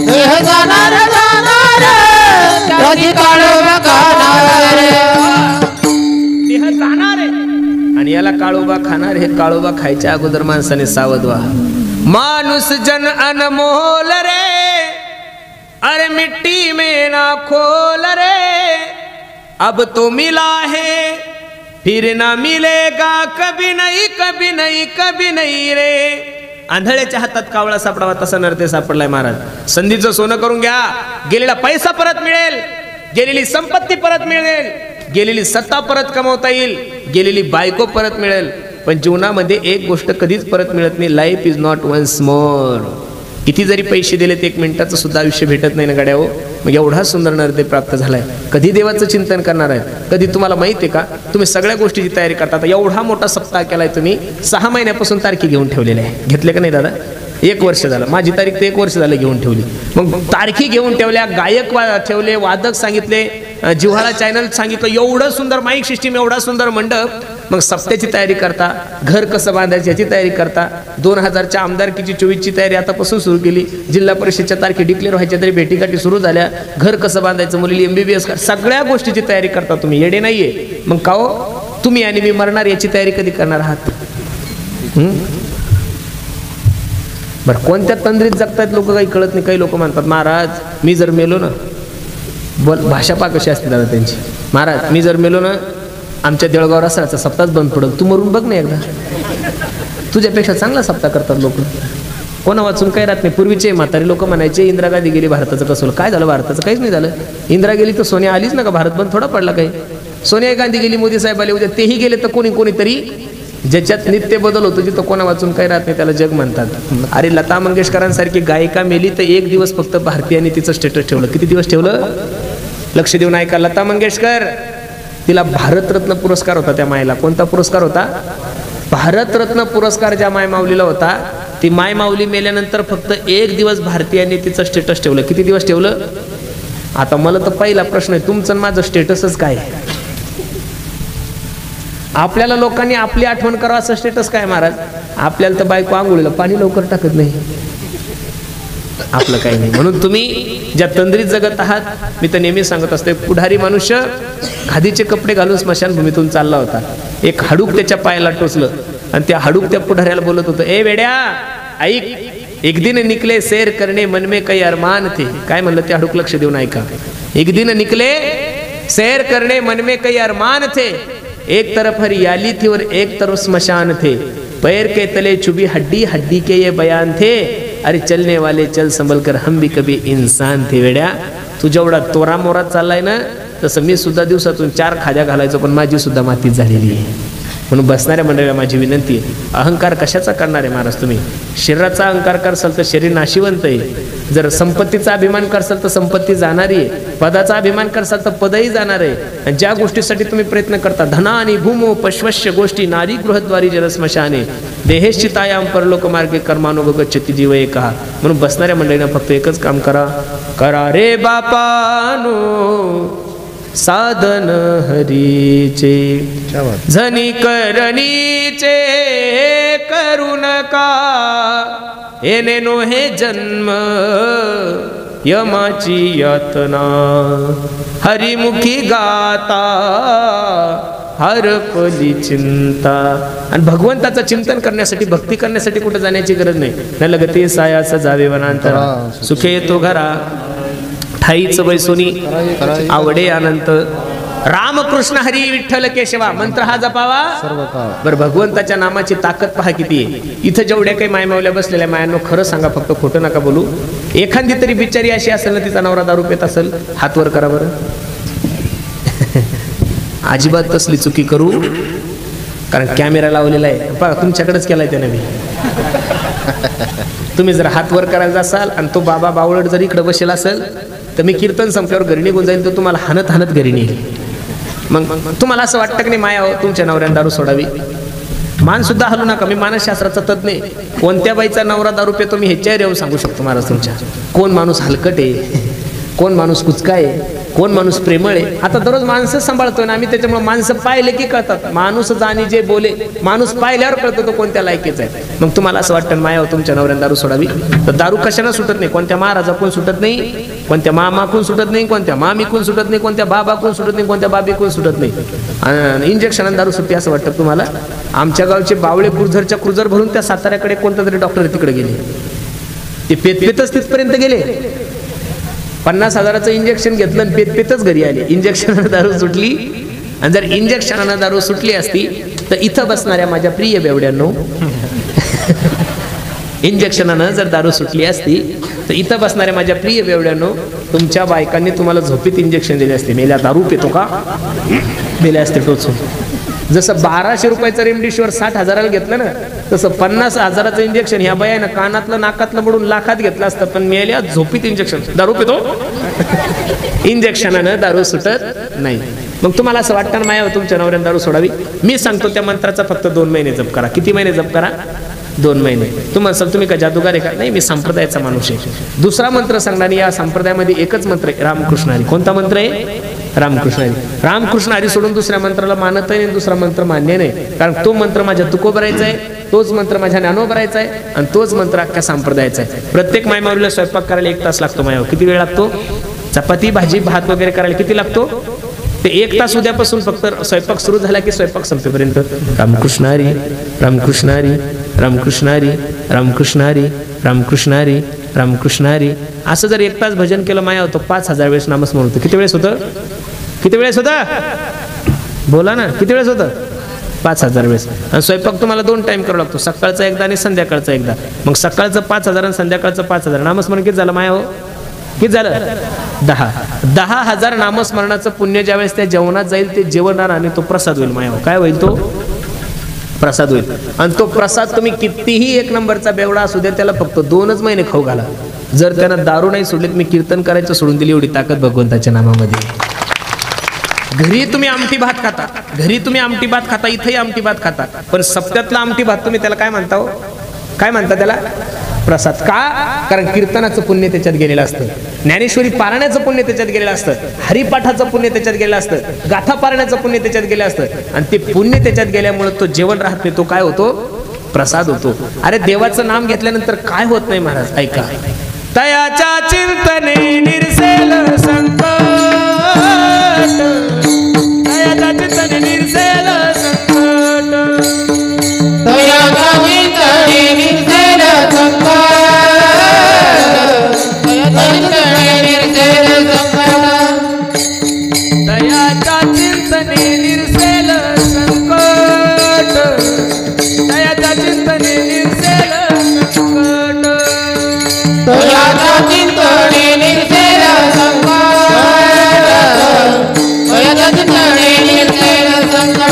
देह जाणार जाणार अशी काळू बखाणार. आणि याला काळोबा खाणार, हे काळोबा खायच्या अगोदर माणसाने सावध व्हा. माणूस जन अनमोल रे, अरे मिट्टी में ना खोल रे, अब तो मिला है फिर ना मिलेगा, कभी नहीं कभी नहीं कभी नहीं रे. आंधळ्याच्या हातात कावळा सापडावा तसा नरते सापडलाय महाराज. संधीचं सोनं करून घ्या, गेलेला पैसा परत मिळेल, गेलेली संपत्ती परत मिळेल, गेलेली सत्ता परत कमवता येईल, गेलेली बायको परत मिळेल. पण जीवनामध्ये एक गोष्ट कधीच परत मिळत नाही, life is not once more. किती जरी पैसे दिलेत 1 मिनिटाचं सुद्धा आयुष्य भेटत नाही ना गाड्या हो. मग एवढा सुंदर नरते प्राप्त झालाय, कधी देवाचं चिंतन करणार आहे? कधी तुम्हाला माहिती आहे का, तुम्ही सगळ्या गोष्टीची तयारी करता. एवढा मोठा सप्ताह केलाय तुम्ही, 6 महिन्यापासून तारखी घेऊन ठेवलेल्या आहे. घेतले का नाही दादा? 1 वर्ष झालं, माझी तारीख तर 1 वर्ष झालं घेऊन ठेवली. मग तारखी घेऊन ठेवल्या, गायक ठेवले, वादक सांगितले, जिव्हाळा चॅनल सांगितलं, एवढं सुंदर माईक सिस्टीम, एवढा सुंदर मंडप. मग सप्त्याची तयारी करता, घर कसं बांधायचं याची तयारी करता. 2000च्या आमदारकीची 24ची तयारी आतापासून सुरू केली. जिल्हा परिषदच्या तारखी डिक्लेअर व्हायच्या तरी भेटीगाठी सुरू झाल्या. घर कसं बांधायचं, मुलीला MBBS, सगळ्या गोष्टीची तयारी करता तुम्ही. येडे नाहीये. मग का हो, तुम्ही आणि मी मरणार याची तयारी कधी करणार आहात? बरं, कोणत्या तंद्रीत जगतायत लोक काही कळत नाही. काही लोक म्हणतात, महाराज मी जर मेलो ना, बोल भाषा पा कशी असते दादा त्यांची. महाराज मी जर मेलो ना, आमच्या देळगाव रसाळाचा सप्ताहच बंद पडल, तू मरून बघ ना एकदा. तुझ्यापेक्षा चांगला सप्ताह करतात लोक. कोणा वाचून काही राहत नाही. पूर्वीचे म्हातारे लोक म्हणायचे, इंदिरा गांधी गेली भारताचं कसं होलं. काय झालं भारताचं? काहीच नाही झालं. इंदिरा गेली तर सोनिया आलीच ना का, भारत बंद थोडा पडला काही. सोनिया गांधी गेली, मोदी साहेब आले, उद्या तेही गेले तर कोणीतरी. ज्याच्यात नित्य बदल होतो, जिथं कोणा वाचून काही राहत नाही त्याला जग म्हणतात. अरे लता मंगेशकरांसारखी गायिका मेली तर 1 दिवस फक्त भारतीयांनी तिचं स्टेटस ठेवलं. किती दिवस ठेवलं? लक्ष देऊन ऐका. लता मंगेशकर, तिला भारतरत्न पुरस्कार होता त्या मायला. कोणता पुरस्कार होता? भारतरत्न पुरस्कार ज्या माय माऊलीला होता. ती माय माऊली मेल्यानंतर फक्त 1 दिवस भारतीयांनी तिचं स्टेटस ठेवलं. किती दिवस ठेवलं? आता मला तर पहिला प्रश्न आहे, तुमचं माझं स्टेटसच काय? आपल्याला लोकांनी आपली आठवण करावं असं स्टेटस काय महाराज? आपल्याला तर बायको आंघोळीला पाणी लवकर टाकत नाही, आपलं काही नाही. म्हणून तुम्ही ज्या तंद्रीत जगत आहात, मी तर नेहमी सांगत असते, पुढारी मनुष्य खादीचे कपडे घालून स्मशानभूमीतून चालला होता. एक हाडूक त्याच्या पायाला टोचलं आणि त्या हाडूक त्या पुढाऱ्याला बोलत होतं, ए वेड्या ऐक, एक दिन निकले सैर करणे मन में कई अरमान थे. काय म्हणलं ते हाडूक? लक्ष देऊन ऐका. एक दिन निकले सैर करणे मन में कई अरमान थे, एक तरफ हरियाली थी और एक तरफ स्मशान थे, पैर के तले चुभी हड्डी हड्डी के ये बयान थे, अरे चलने वाले चल संभल कर हम भी कभी इंसान थे. वेड्या, तू जेवढा तोरा मोरात चाललाय ना, तसं मी सुद्धा दिवसातून 4 खाद्या घालायचो, पण माझी सुद्धा मातीच झालेली आहे. म्हणून बसणाऱ्या मंडळीला माझी विनंती आहे, अहंकार कशाचा करणार आहे महाराज तुम्ही? शरीराचा अहंकार करसाल तर शरीर नाशिवंत आहे. जर संपत्तीचा अभिमान करसाल तर संपत्ती जाणारी आहे. पदाचा अभिमान करसाल तर पदही जाणार आहे. आणि ज्या गोष्टीसाठी तुम्ही प्रयत्न करता, धना आणि भूमो पश्वश्य गोष्टी नारी गृहद्वारी जलस्मशाने देहेश्चितायाम परलोक मार्गे कर्मानुग गच्छति जीव एका. म्हणून बसणाऱ्या मंडळींना फक्त एकच काम करा, करा रे बापानो साधन हरीचे, झनी करणीचे करू नका, येणे नो हे जन्म यमाची यातना, हरिमुखी गाता हरपली चिंता. आणि भगवंताचं चिंतन करण्यासाठी, भक्ती करण्यासाठी कुठे जाण्याची गरज नाही. न लगते सायास जावे वनांतरा, सुखे येतो घरा, ठाईच बैसोनी आवडे अनंत. रामकृष्ण हरी विठ्ठल केशवा मंत्र हा जपावा सर्व काळ. बरं, भगवंताच्या नामाची ताकद पहा किती आहे. इथं जेवढ्या काही मायमावल्या बसलेल्या मायांनो, खरं सांगा, फक्त खोटं नका बोलू. एखादी तरी बिचारी अशी असेल ना, तिचा नवरा दारू पित असेल, हात वर करा बरं. अजिबात तसली चुकी करू, कारण कॅमेरा लावलेला आहे बघा, तुमच्याकडेच केलाय त्याने. मी तुम्ही जर हात वर करायचा असाल आणि तो बाबा बावळट जर इकडे बसेल असेल, तर मी कीर्तन संपल्यावर घरी निघून जाईल, तर तुम्हाला हाणत हाणत घरी नेईल. मग तुम्हाला असं वाटतं की नाही माया तुमच्या नवऱ्याने दारू सोडावी? मान सुद्धा हलू नका. मी मानसशास्त्राचा तज्ञ. कोणत्या बाईचा नवरा दारू पितो मी ह्याच्यावर येऊन सांगू शकतो महाराज तुमच्या. कोण माणूस हलकट आहे, कोण माणूस कुचका आहे, कोण माणूस प्रेमळ आहे. आता दररोज माणसं सांभाळतोय ना आम्ही, त्याच्यामुळे माणसं पाहिले की कळतात. माणूस जाणी जे बोले, माणूस पाहिल्यावर कळतो तो कोणत्या लायकीचा आहे. मग तुम्हाला असं वाटतं माया तुमच्या नवऱ्याने दारू सोडावी? तर दारू कशाला सुटत नाही? कोणत्या महाराजाकडून सुटत नाही, कोणत्या मामाकडून सुटत नाही, कोणत्या मामीकडून सुटत नाही, कोणत्या बाबाकडून सुटत नाही, कोणत्या बाबीकडून सुटत नाही. इंजेक्शनाने दारू सुटते असं वाटतं तुम्हाला? आमच्या गावचे बावळे क्रुझर भरून त्या साताऱ्याकडे कोणता तरी डॉक्टर तिकडे गेले, ते पेतच तिथपर्यंत गेले. 50,000चं इंजेक्शन घेतलं आणि पेतच घरी आले. इंजेक्शनानं दारू सुटली. आणि जर इंजेक्शनानं दारू सुटली असती तर इथं बसणाऱ्या माझ्या प्रिय बेवड्यांनो, इंजेक्शनानं जर दारू सुटली असती तर इथं बसणाऱ्या माझ्या प्रिय बेवड्यांनो, तुमच्या बायकांनी तुम्हाला झोपेत इंजेक्शन दिले असते. मेल्या दारू पितो का, दिले असते टोचून. जसं 1200 रुपयाचं रेमडेसिवीर 60,000ला घेतलं ना, तसं 50,000चं इंजेक्शन ह्या बायानं कानातलं नाकातलं बुडून लाखात घेतलं असतं. पण मेल्या झोपीत इंजेक्शन. दारू पितो, इंजेक्शनानं दारू सुटत नाही. मग तुम्हाला असं वाटतं ना माया तुमच्या नवऱ्यानं दारू सोडावी? मी सांगतो त्या मंत्राचा फक्त 2 महिने जप करा. किती महिने जप करा? 2 महिने. तुम्ही का जादूगार आहे का? नाही, मी संप्रदायाचा माणूस आहे. दुसरा मंत्र सांगणार. या संप्रदायामध्ये एकच मंत्र आहे, रामकृष्ण हरी. कोणता मंत्र आहे? रामकृष्ण हरी. रामकृष्ण हरी सोडून दुसऱ्या मंत्राला मानत नाही, दुसरा मंत्र मान्य नाही. कारण तो मंत्र माझ्या तुकोबरायचा आहे, तोच मंत्र माझ्या ज्ञानोबरायचा आहे, आणि तोच मंत्र अख्ख्या संप्रदायाचा आहे. प्रत्येक मायमाऊलीला स्वयंपाक करायला 1 तास लागतो. मायावर किती वेळ लागतो? चपाती भाजी भात वगैरे करायला किती लागतो? ते 1 तास उद्यापासून फक्त स्वयंपाक सुरू झाला की स्वयंपाक संपेपर्यंत रामकृष्ण हरी, रामकृष्ण हरी, रामकृष्ण हरी, रामकृष्ण हरी, रामकृष्ण हरी, रामकृष्ण हरी. असं जर 1 तास भजन केलं माया होतं 5,000 वेळेस नामस्मरण होतं. किती वेळेस होतं? किती वेळेस होतं? बोला ना, किती वेळेस होतं? 5,000 वेळेस. आणि स्वयंपाक तुम्हाला 2 टाइम करावा लागतो, सकाळचा एकदा आणि संध्याकाळचा एकदा. मग सकाळचं 5,000 आणि संध्याकाळचं 5,000. नामस्मरण किती झालं माया हो? किती झालं? 10,000 नामस्मरणाचं पुण्य ज्यावेळेस त्या जेवणात जाईल ते जेवणार आणि तो प्रसाद होईल माया. काय होईल? तो प्रसाद होईल. आणि तो प्रसाद तुम्ही कितीही 1 नंबरचा बेवडा असू द्या, त्याला फक्त 2च महिने खाऊ घाला. जर त्यानं दारू नाही सोडलीत, मी कीर्तन करायचं सोडून दिली, एवढी ताकद भगवंताच्या नामामध्ये. घरी तुम्ही आमटी भात खाता, घरी तुम्ही आमटी भात खाता, इथेही आमटी भात खाता, पण सप्त्यातला आमटी भात तुम्ही त्याला काय म्हणता हो? काय म्हणता त्याला? प्रसाद. का? कारण कीर्तनाचं पुण्य त्याच्यात गेलेलं असतं, ज्ञानेश्वरी पारायणाचं पुण्य त्याच्यात गेलेलं असतं, हरिपाठाचं पुण्य त्याच्यात गेलेलं असतं, गाथा पारायणाचं पुण्य त्याच्यात गेलं असतं. आणि ते पुण्य त्याच्यात गेल्यामुळे तो जेवण राहत नाही, तो काय होतो? प्रसाद होतो. अरे देवाचं नाम घेतल्यानंतर काय होत नाही महाराज? ऐका. तयाच्या चिंतने निरसेल संकट, तयाच्या चिंतने निरसेल संकट, तयाच्या चिंतने निरसेल संकट, तयाच्या चिंतने निरसेल संकट, तयाच्या चिंतने निरसेल संकट, तयाच्या चिंतने निरसेल संकट, तयाच्या चिंतने निरसेल संकट.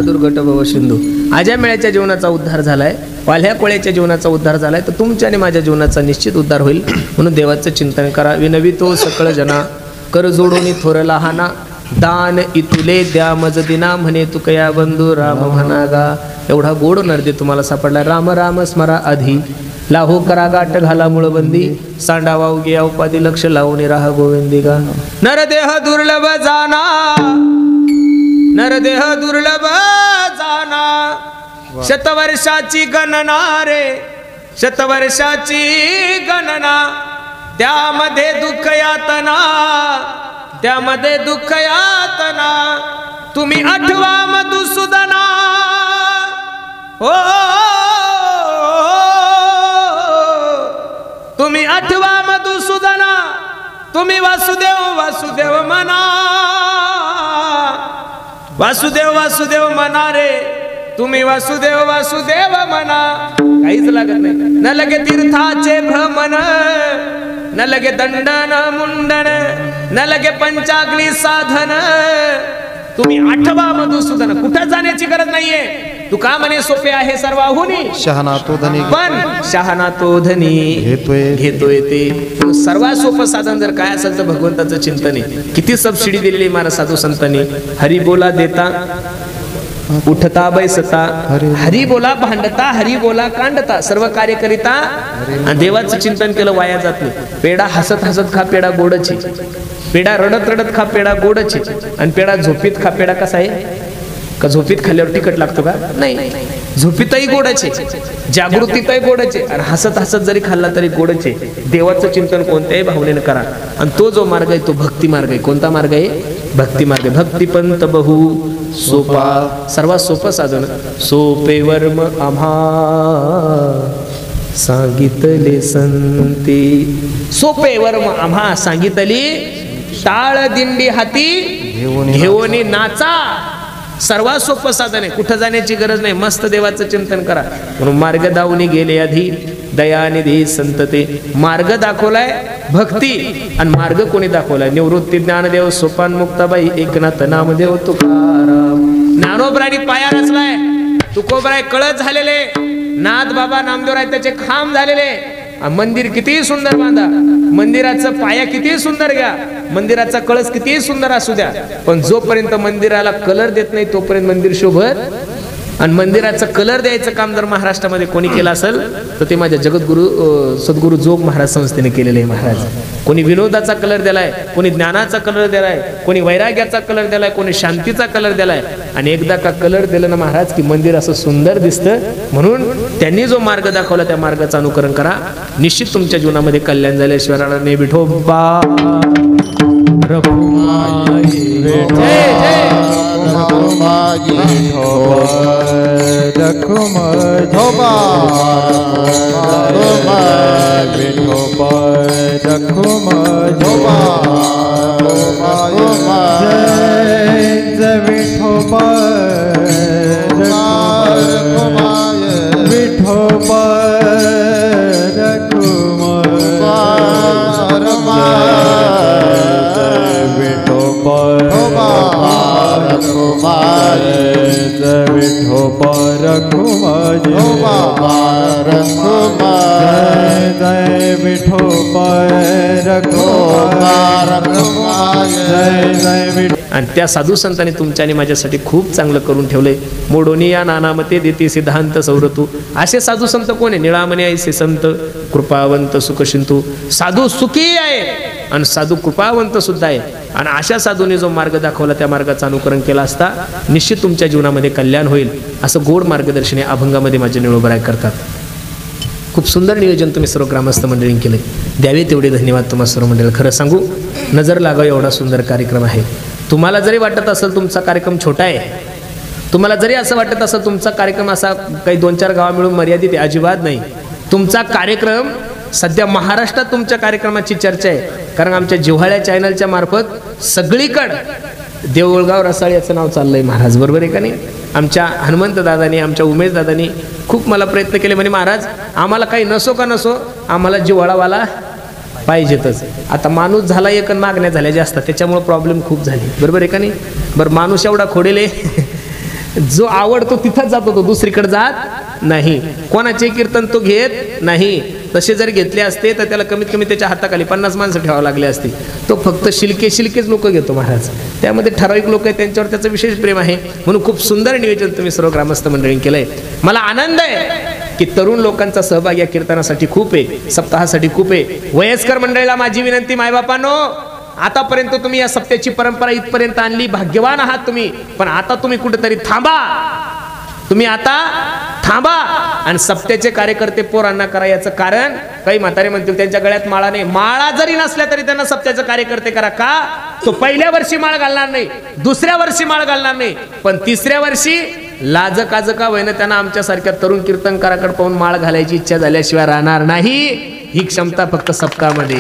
दुर्घट भव सिंधू. आज्या मेळ्याच्या जीवनाचा उद्धार झालाय, वाल्ह्या कोळ्याच्या जीवनाचा उद्धार झालाय, तर तुमच्या आणि माझ्या जीवनाचा निश्चित उद्धार होईल. म्हणून देवाचं चिंतन करा. विनवितो सकळ जना, कर जोडून थोर लहाना, दान इतुले द्या मज दिना, म्हणे तुकया बंधू राम म्हणा गा. एवढा गोड नर्दे तुम्हाला सापडला. राम राम स्मरा आधी, लाहो करा गाठ घाला मुळबंदी, सांडावा उगे उपाधी लक्ष लावून राहा गोविंदी गा. नरदेह दुर्लभ जाना, नरदेह दुर्लभ जाना, शतवर्षाची गणना रे, शतवर्षाची गणना, त्यामध्ये दुःख यातना, त्यामध्ये दुःख यातना, तुम्ही आठवा मधुसूदना. हो तुम्ही आठवा मधुसूदना, तुम्ही वासुदेव वासुदेव म्हणा, वासुदेव वासुदेव म्हणा रे, तुम्ही वासुदेव वासुदेव म्हणा. काहीच लागत नाही. न लगे तीर्थाचे भ्रमण, न लगे दंडन मुंडन, न लगे पंचाग्नी साधन तुम्ही आठवा मधुसूदन. कुठं जाण्याची गरज नाहीये. तू का म्हणे सोपे आहे सर्वाहुनी शहाणा तो धनी पण शहाणा तो धनी घेतोय ते. सर्वात सोपं साधन जर काय असेल तर भगवंताचं चिंतन आहे. किती सबसिडी दिलेली महाराज साधू संतांनी. हरी बोला देता उठता बैसता हरी बोला भांडता हरी बोला कांडता सर्व कार्य करिता आणि देवाचं चिंतन केलं वाया जात नाही. पेढा हसत हसत खा पेढा गोडची. पेढा रडत रडत खा पेढा गोडची. आणि पेढा झोपीत खा पेढा कसा आहे का झोपीत खाल्ल्यावर तिखट लागतो का नाही. झोपीतही गोडाचे जागृतीतही गोडाचे आणि हसत हसत जरी खाल्ला तरी गोडाचे. देवाचं चिंतन कोणत्याही भावनेनं करा. आणि तो जो मार्ग आहे तो भक्ती मार्ग आहे. कोणता मार्ग आहे भक्ती मार्ग. भक्ती पंत बहु सोपा सर्वात सोपं साधन. सोपे वर्म आम्हा सांगितले संती. सोपे वर्म आम्हा सांगितली टाळ दिंडी हाती घेऊन नाचा. सर्वात सोपं साधन आहे. कुठं जाण्याची गरज नाही. मस्त देवाचं चिंतन करा. म्हणून मार्ग दावून गेले आधी दयानिधी संत ते. मार्ग दाखवलाय भक्ती आणि मार्ग कोणी दाखवलाय निवृत्ती ज्ञानदेव सोपान मुक्ताबाई एकनाथ नामदेव तुकाराम. ज्ञानोबरानी पाया रचलाय. तुकोबराय कळत झालेले. नाथ बाबा नामदेवराय त्याचे खांब झालेले. मंदिर किती सुंदर बांधा. मंदिराचा पाया किती सुंदर घ्या. मंदिराचा कळस किती सुंदर असू द्या पण जोपर्यंत मंदिराला कलर देत नाही तोपर्यंत मंदिर शोभत. आणि मंदिराचा कलर द्यायचं काम जर महाराष्ट्रामध्ये कोणी केलं असेल तर ते माझ्या जगद्गुरु सद्गुरु जोग महाराज संस्थेने केलेले आहे. महाराज कोणी विनोदाचा कलर दिलाय, कोणी ज्ञानाचा कलर दिलाय, कोणी वैराग्याचा कलर दिलाय, कोणी शांतीचा कलर दिलाय. आणि एकदा का कलर दिला ना महाराज की मंदिर असं सुंदर दिसतं. म्हणून त्यांनी जो मार्ग दाखवला त्या मार्गाचं अनुकरण करा. निश्चित तुमच्या जीवनामध्ये कल्याण झाल्याशिवाय राहणार नाही. विठोबा आणि त्या साधू संतांनी तुमच्या आणि माझ्यासाठी खूप चांगलं करून ठेवलंय. मोडोनिया नानामते देती सिद्धांत सौरतू. असे साधू संत कोण आहे. निळामणे ऐसे संत कृपावंत सुखशिंतू. साधू सुखी आहे आणि साधू कृपावंत सुद्धा आहे. आणि अशा साधूने जो मार्ग दाखवला त्या मार्गाचं अनुकरण केलं असता निश्चित तुमच्या जीवनामध्ये कल्याण होईल. असं गोड मार्गदर्शन अभंगामध्ये माझे निळोबराय करतात. खूप सुंदर नियोजन तुम्ही सर्व ग्रामस्थ मंडळींनी केले. द्यावे तेवढे धन्यवाद तुम्हाला सर्व मंडळी. खरं सांगू नजर लागावं एवढा सुंदर कार्यक्रम आहे. तुम्हाला जरी वाटत असेल तुमचा कार्यक्रम छोटा आहे, तुम्हाला जरी असं वाटत असेल तुमचा कार्यक्रम असा काही 2-4 गावा मिळून मर्यादित आहे, अजिबात नाही. तुमचा कार्यक्रम सध्या महाराष्ट्रात तुमच्या कार्यक्रमाची चर्चा आहे. कारण आमच्या जिव्हाळ्या चॅनलच्या मार्फत सगळीकडं देऊळगाव रसाळ याचं नाव चाललंय महाराज. बरोबर आहे का नाही. आमच्या हनुमंत दादानी आमच्या उमेश दादानी खूप मला प्रयत्न केले. म्हणे महाराज आम्हाला काही नसो का नसो आम्हाला जिव्हाळावाला पाहिजेतच. आता माणूस झाला एक आणि मागण्या झाल्या जास्त त्याच्यामुळे प्रॉब्लेम खूप झाले. बरोबर आहे का नाही. बरं माणूस एवढा खोडेले जो आवडतो तिथंच जातो तो दुसरीकडे जात नाही. कोणाचे कीर्तन तो घेत नाही. तसे जर घेतले असते तर त्याला कमीत कमी त्याच्या हाताखाली 50 माणसं ठेवावं लागले असते. तो फक्त शिलकेच लोक घेतो महाराज. त्यामध्ये ठराविक लोक आहेत त्यांच्यावर त्याचं विशेष प्रेम आहे. म्हणून खूप सुंदर नियोजन तुम्ही सर्व ग्रामस्थ मंडळींनी केलंय. मला आनंद आहे की तरुण लोकांचा सहभाग या कीर्तनासाठी खूप आहे, सप्ताहासाठी खूप आहे. वयस्कर मंडळीला माझी विनंती मायबापांनो आतापर्यंत तुम्ही या सप्त्याची परंपरा इथपर्यंत आणली, भाग्यवान आहात तुम्ही. पण आता तुम्ही कुठेतरी थांबा. तुम्ही आता थांबा आणि सप्त्याचे कार्यकर्ते पोरांना करा. याचं कारण काही म्हातारे म्हणतील त्यांच्या गळ्यात माळा नाही. माळा जरी नसल्या तरी त्यांना सप्त्याचे कार्यकर्ते करा. का तो पहिल्या वर्षी माळ घालणार नाही, दुसऱ्या वर्षी माळ घालणार नाही, पण तिसऱ्या वर्षी लाज काज का होईना त्यांना आमच्यासारख्या तरुण कीर्तनकाराकडे पाहून माळ घालायची इच्छा झाल्याशिवाय राहणार नाही. ही क्षमता फक्त सप्ताहामध्ये.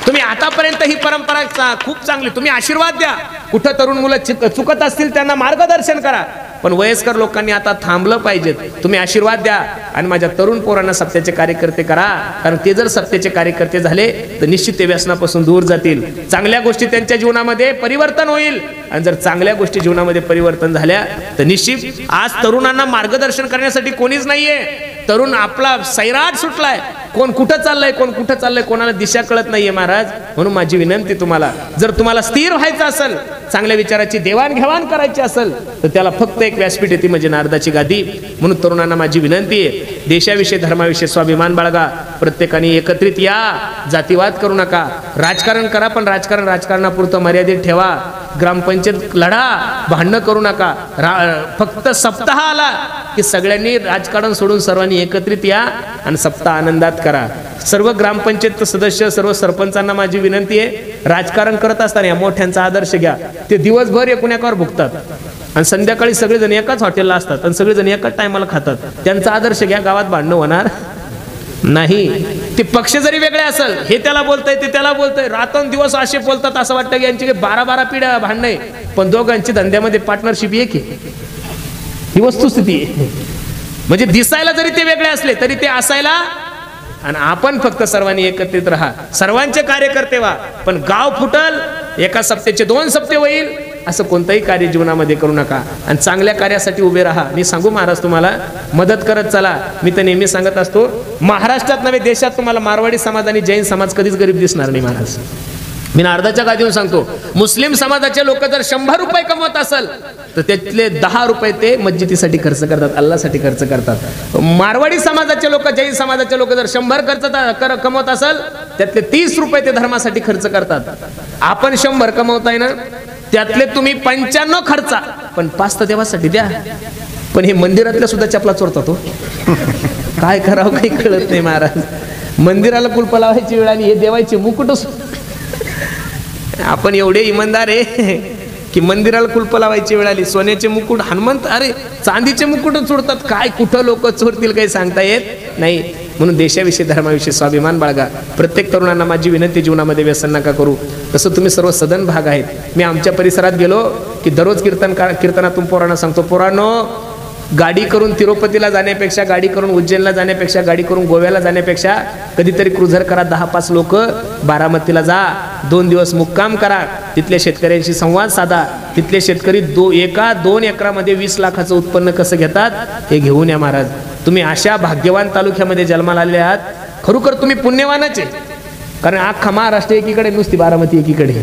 तुम्ही आतापर्यंत ही परंपरा खूप चांगली, तुम्ही आशीर्वाद द्या. कुठं तरुण मुलं चुकत असतील त्यांना मार्गदर्शन करा, पण वयस्कर लोकांनी आता थांबलं पाहिजेत. तुम्ही आशीर्वाद द्या आणि माझ्या तरुण पोरांना सत्याचे कार्यकर्ते करा, कारण ते जर सत्याचे कार्यकर्ते झाले तर निश्चित ते व्यसनापासून दूर जातील. चांगल्या गोष्टी त्यांच्या जीवनामध्ये परिवर्तन होईल, आणि जर चांगल्या गोष्टी जीवनामध्ये परिवर्तन झाल्या तर निश्चित आज तरुणांना मार्गदर्शन करण्यासाठी कोणीच नाहीये. तरुण आपला सैराट सुटलाय, कोण कुठं चाललंय कोण कुठं चाललंय कोणाला दिशा कळत नाहीये महाराज. म्हणून माझी विनंती तुम्हाला, जर तुम्हाला स्थिर व्हायचं असेल, चांगल्या विचाराची देवाणघेवाण करायची असेल, तर त्याला फक्त एक व्यासपीठ येते म्हणजे नारदाची गादी. म्हणून तरुणांना माझी विनंती आहे, देशाविषयी धर्माविषयी स्वाभिमान बाळगा. प्रत्येकाने एकत्रित या, जातीवाद करू नका. राजकारण करा, पण राजकारणापुरतं मर्यादित ठेवा. ग्रामपंचायत लढा, भांडणं करू नका. फक्त सप्ताह आला की सगळ्यांनी राजकारण सोडून सर्वांनी एकत्रित या आणि सप्ताह आनंदात करा. सर्व ग्रामपंचायत सदस्य, सर्व सरपंचांना माझी विनंती आहे, राजकारण करत असताना या मोठ्यांचा आदर्श घ्या. ते दिवसभर एकूणावर भुगतात आणि संध्याकाळी सगळेजण एकाच हॉटेलला असतात आणि सगळेजण एकाच टायमाला खातात. त्यांचा आदर्श घ्या, गावात भांडणं होणार नाही. ते पक्ष जरी वेगळे असेल, हे त्याला बोलतंय ते त्याला बोलतंय, रात्रंदिवस असे बोलतात, असं वाटतं की यांची 12-12 पिढ्या भांडणं आहे, पण दोघांची धंद्यामध्ये पार्टनरशिप एक आहे. ही वस्तुस्थिती आहे. म्हणजे दिसायला जरी ते वेगळे असले तरी ते असायला, आणि आपण फक्त सर्वांनी एकत्रित राहा, सर्वांचे कार्यकर्ते व्हा. पण गाव फुटल, एका सप्त्याचे 2 सप्ते होईल, असं कोणतंही कार्य जीवनामध्ये करू नका आणि चांगल्या कार्यासाठी उभे राहा. मी सांगू महाराज, तुम्हाला मदत करत चला. मी तर नेहमी सांगत असतो, महाराष्ट्रात नव्हे देशात तुम्हाला मारवाडी समाज आणि जैन समाज कधीच गरीब दिसणार नाही महाराज. मी नारदाच्या गादीवर सांगतो, मुस्लिम समाजाचे लोक जर 100 रुपये कमवत असेल तर त्यातले 10 रुपये ते मस्जिदीसाठी खर्च करतात, अल्लासाठी खर्च करतात. मारवाडी समाजाचे लोक, जैन समाजाचे लोक जर 100 कमवत असेल त्यातले 30 रुपये ते धर्मासाठी खर्च करतात. आपण 100 कमवताय ना, त्यातले तुम्ही 95 खर्चा, पण 5 तर देवासाठी द्या. पण हे मंदिरातल्या सुद्धा चपला चोरतात हो. काय करावं काही कळत नाही महाराज. मंदिराला कुलप लावायची वेळ आली, हे देवायचे मुकुट. आपण एवढे इमानदार आहे की मंदिराला कुलप लावायची वेळ आली, सोन्याचे मुकुट, हनुमंत, अरे चांदीचे मुकुट चोरतात. काय कुठं लोक चोरतील काही सांगता येत नाही. म्हणून देशाविषयी धर्माविषयी स्वाभिमान बाळगा. प्रत्येक तरुणांना माझी विनंती, जीवनामध्ये व्यसन नका करू. तसं तुम्ही सर्व सदन भाग आहेत. मी आमच्या परिसरात गेलो की दररोज कीर्तनातून पोरांना सांगतो, पोरांनो, गाडी करून तिरुपतीला जाण्यापेक्षा, गाडी करून उज्जैनला जाण्यापेक्षा, गाडी करून गोव्याला जाण्यापेक्षा कधीतरी क्रुझर करा. 10-5 लोक बारामतीला जा, 2 दिवस मुक्काम करा, तिथल्या शेतकऱ्यांशी संवाद साधा. तिथले शेतकरी 1-2 एकरामध्ये 20 लाखाचं उत्पन्न कसं घेतात हे घेऊन या महाराज. तुम्ही अशा भाग्यवान तालुक्यामध्ये जन्माला आले आहात, खरोखर तुम्ही पुण्यवानच आहे. कारण अख्खा महाराष्ट्र एकीकडे, नुसती बारामती एकीकडे.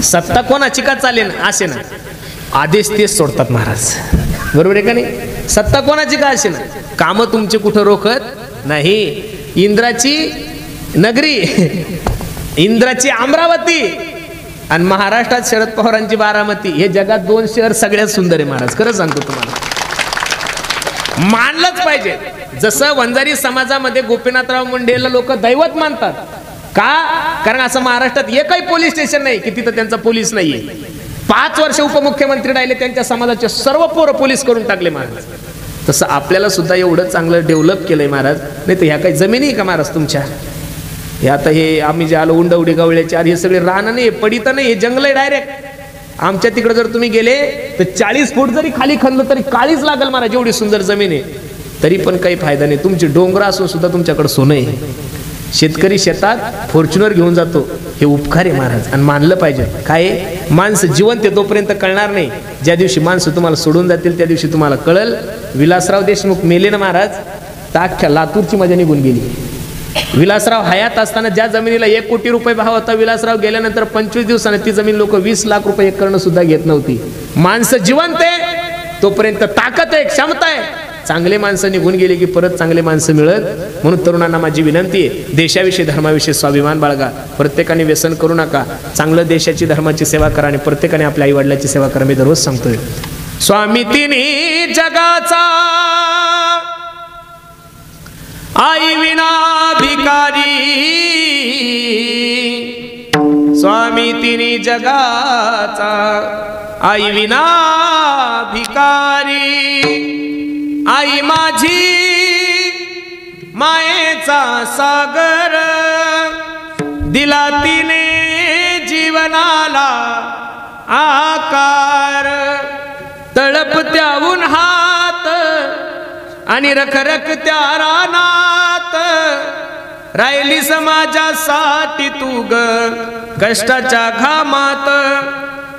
सत्ता कोणाची का चालेल असे ना, आदेश तेच सोडतात महाराज, बरोबर आहे का नाही. सत्ता कोणाची का असे ना, कामं तुमचे कुठं रोखत नाही. इंद्राची नगरी, इंद्राची अमरावती आणि महाराष्ट्रात शरद पवारांची बारामती, हे जगात 2 शहर सगळ्यात सुंदर आहे महाराज. खरं सांगतो तुम्हाला, मानलंच पाहिजे. जसं वंजारी समाजामध्ये गोपीनाथराव मुंडेला लोक दैवत मानतात का, कारण असं महाराष्ट्रात एकही पोलीस स्टेशन नाही की तिथं त्यांचा पोलीस नाहीये. 5 वर्ष उपमुख्यमंत्री राहिले, त्यांच्या समाजाचे सर्व पोरं पोलीस करून टाकले महाराज. तसं आपल्याला सुद्धा एवढं चांगलं डेव्हलप केलंय महाराज. नाही तर ह्या काही जमिनी का महाराज तुमच्या? हे आता हे आम्ही जे आलो उंडवडी गवळ्याचे, हे सगळे रान नाही, पडित नाही, हे जंगल आहे डायरेक्ट. आमच्या तिकडे जर तुम्ही गेले तर 40 फूट जरी खाली खणलं तरी काळीच लागल महाराज, एवढी सुंदर जमीन आहे. तरी पण काही फायदा नाही. तुमची डोंगर असून सुद्धा तुमच्याकडे सोनं आहे. शेतकरी शेतात फॉर्च्युनर घेऊन जातो, हे उपकार आहे महाराज, आणि मानलं पाहिजे. काय माणसं जिवंत आहे तोपर्यंत कळणार नाही, ज्या दिवशी माणसं तुम्हाला सोडून जातील त्या दिवशी तुम्हाला कळल. विलासराव देशमुख मेले ना महाराज, तर अख्ख्या लातूरची मजा निघून गेली. विलासराव हयात असताना ज्या जमिनीला 1 कोटी रुपये भाव होता, विलासराव गेल्यानंतर 25 दिवसाने ती जमीन लोक 20 लाख रुपये एकरनं सुद्धा घेत नव्हती. माणसं जिवंत आहे तोपर्यंत ताकद आहे, क्षमता आहे. चांगले माणसं निघून गेले की परत चांगले माणसं मिळत. म्हणून तरुणांना माझी विनंती आहे, देशाविषयी धर्माविषयी स्वाभिमान बाळगा. प्रत्येकाने व्यसन करू नका. चांगलं देशाची धर्माची सेवा करा आणि प्रत्येकाने आपल्या आई वडिलांची सेवा करा. मी दररोज सांगतोय, स्वामी तिन्ही जगाचा आई विना भिकारी, स्वामी तिन्ही जगाचा आई विना भिकारी. आई माझी मायेचा सागर, दिला तिने जीवनाला आकार, तळपत्या उन्हात आणि रखरखत्या रानात राहिली समाजासाठी तू ग कष्टाच्या घामात.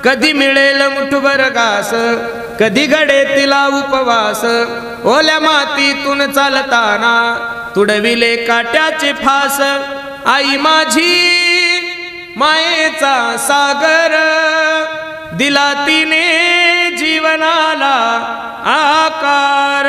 कधी मिळेल मुठभर घास, कधी घडे तिला उपवास, ओल्या मातीतून चालताना तुडविले काट्याचे फास. आई माझी मायेचा सागर, दिला तिने जीवनाला आकार.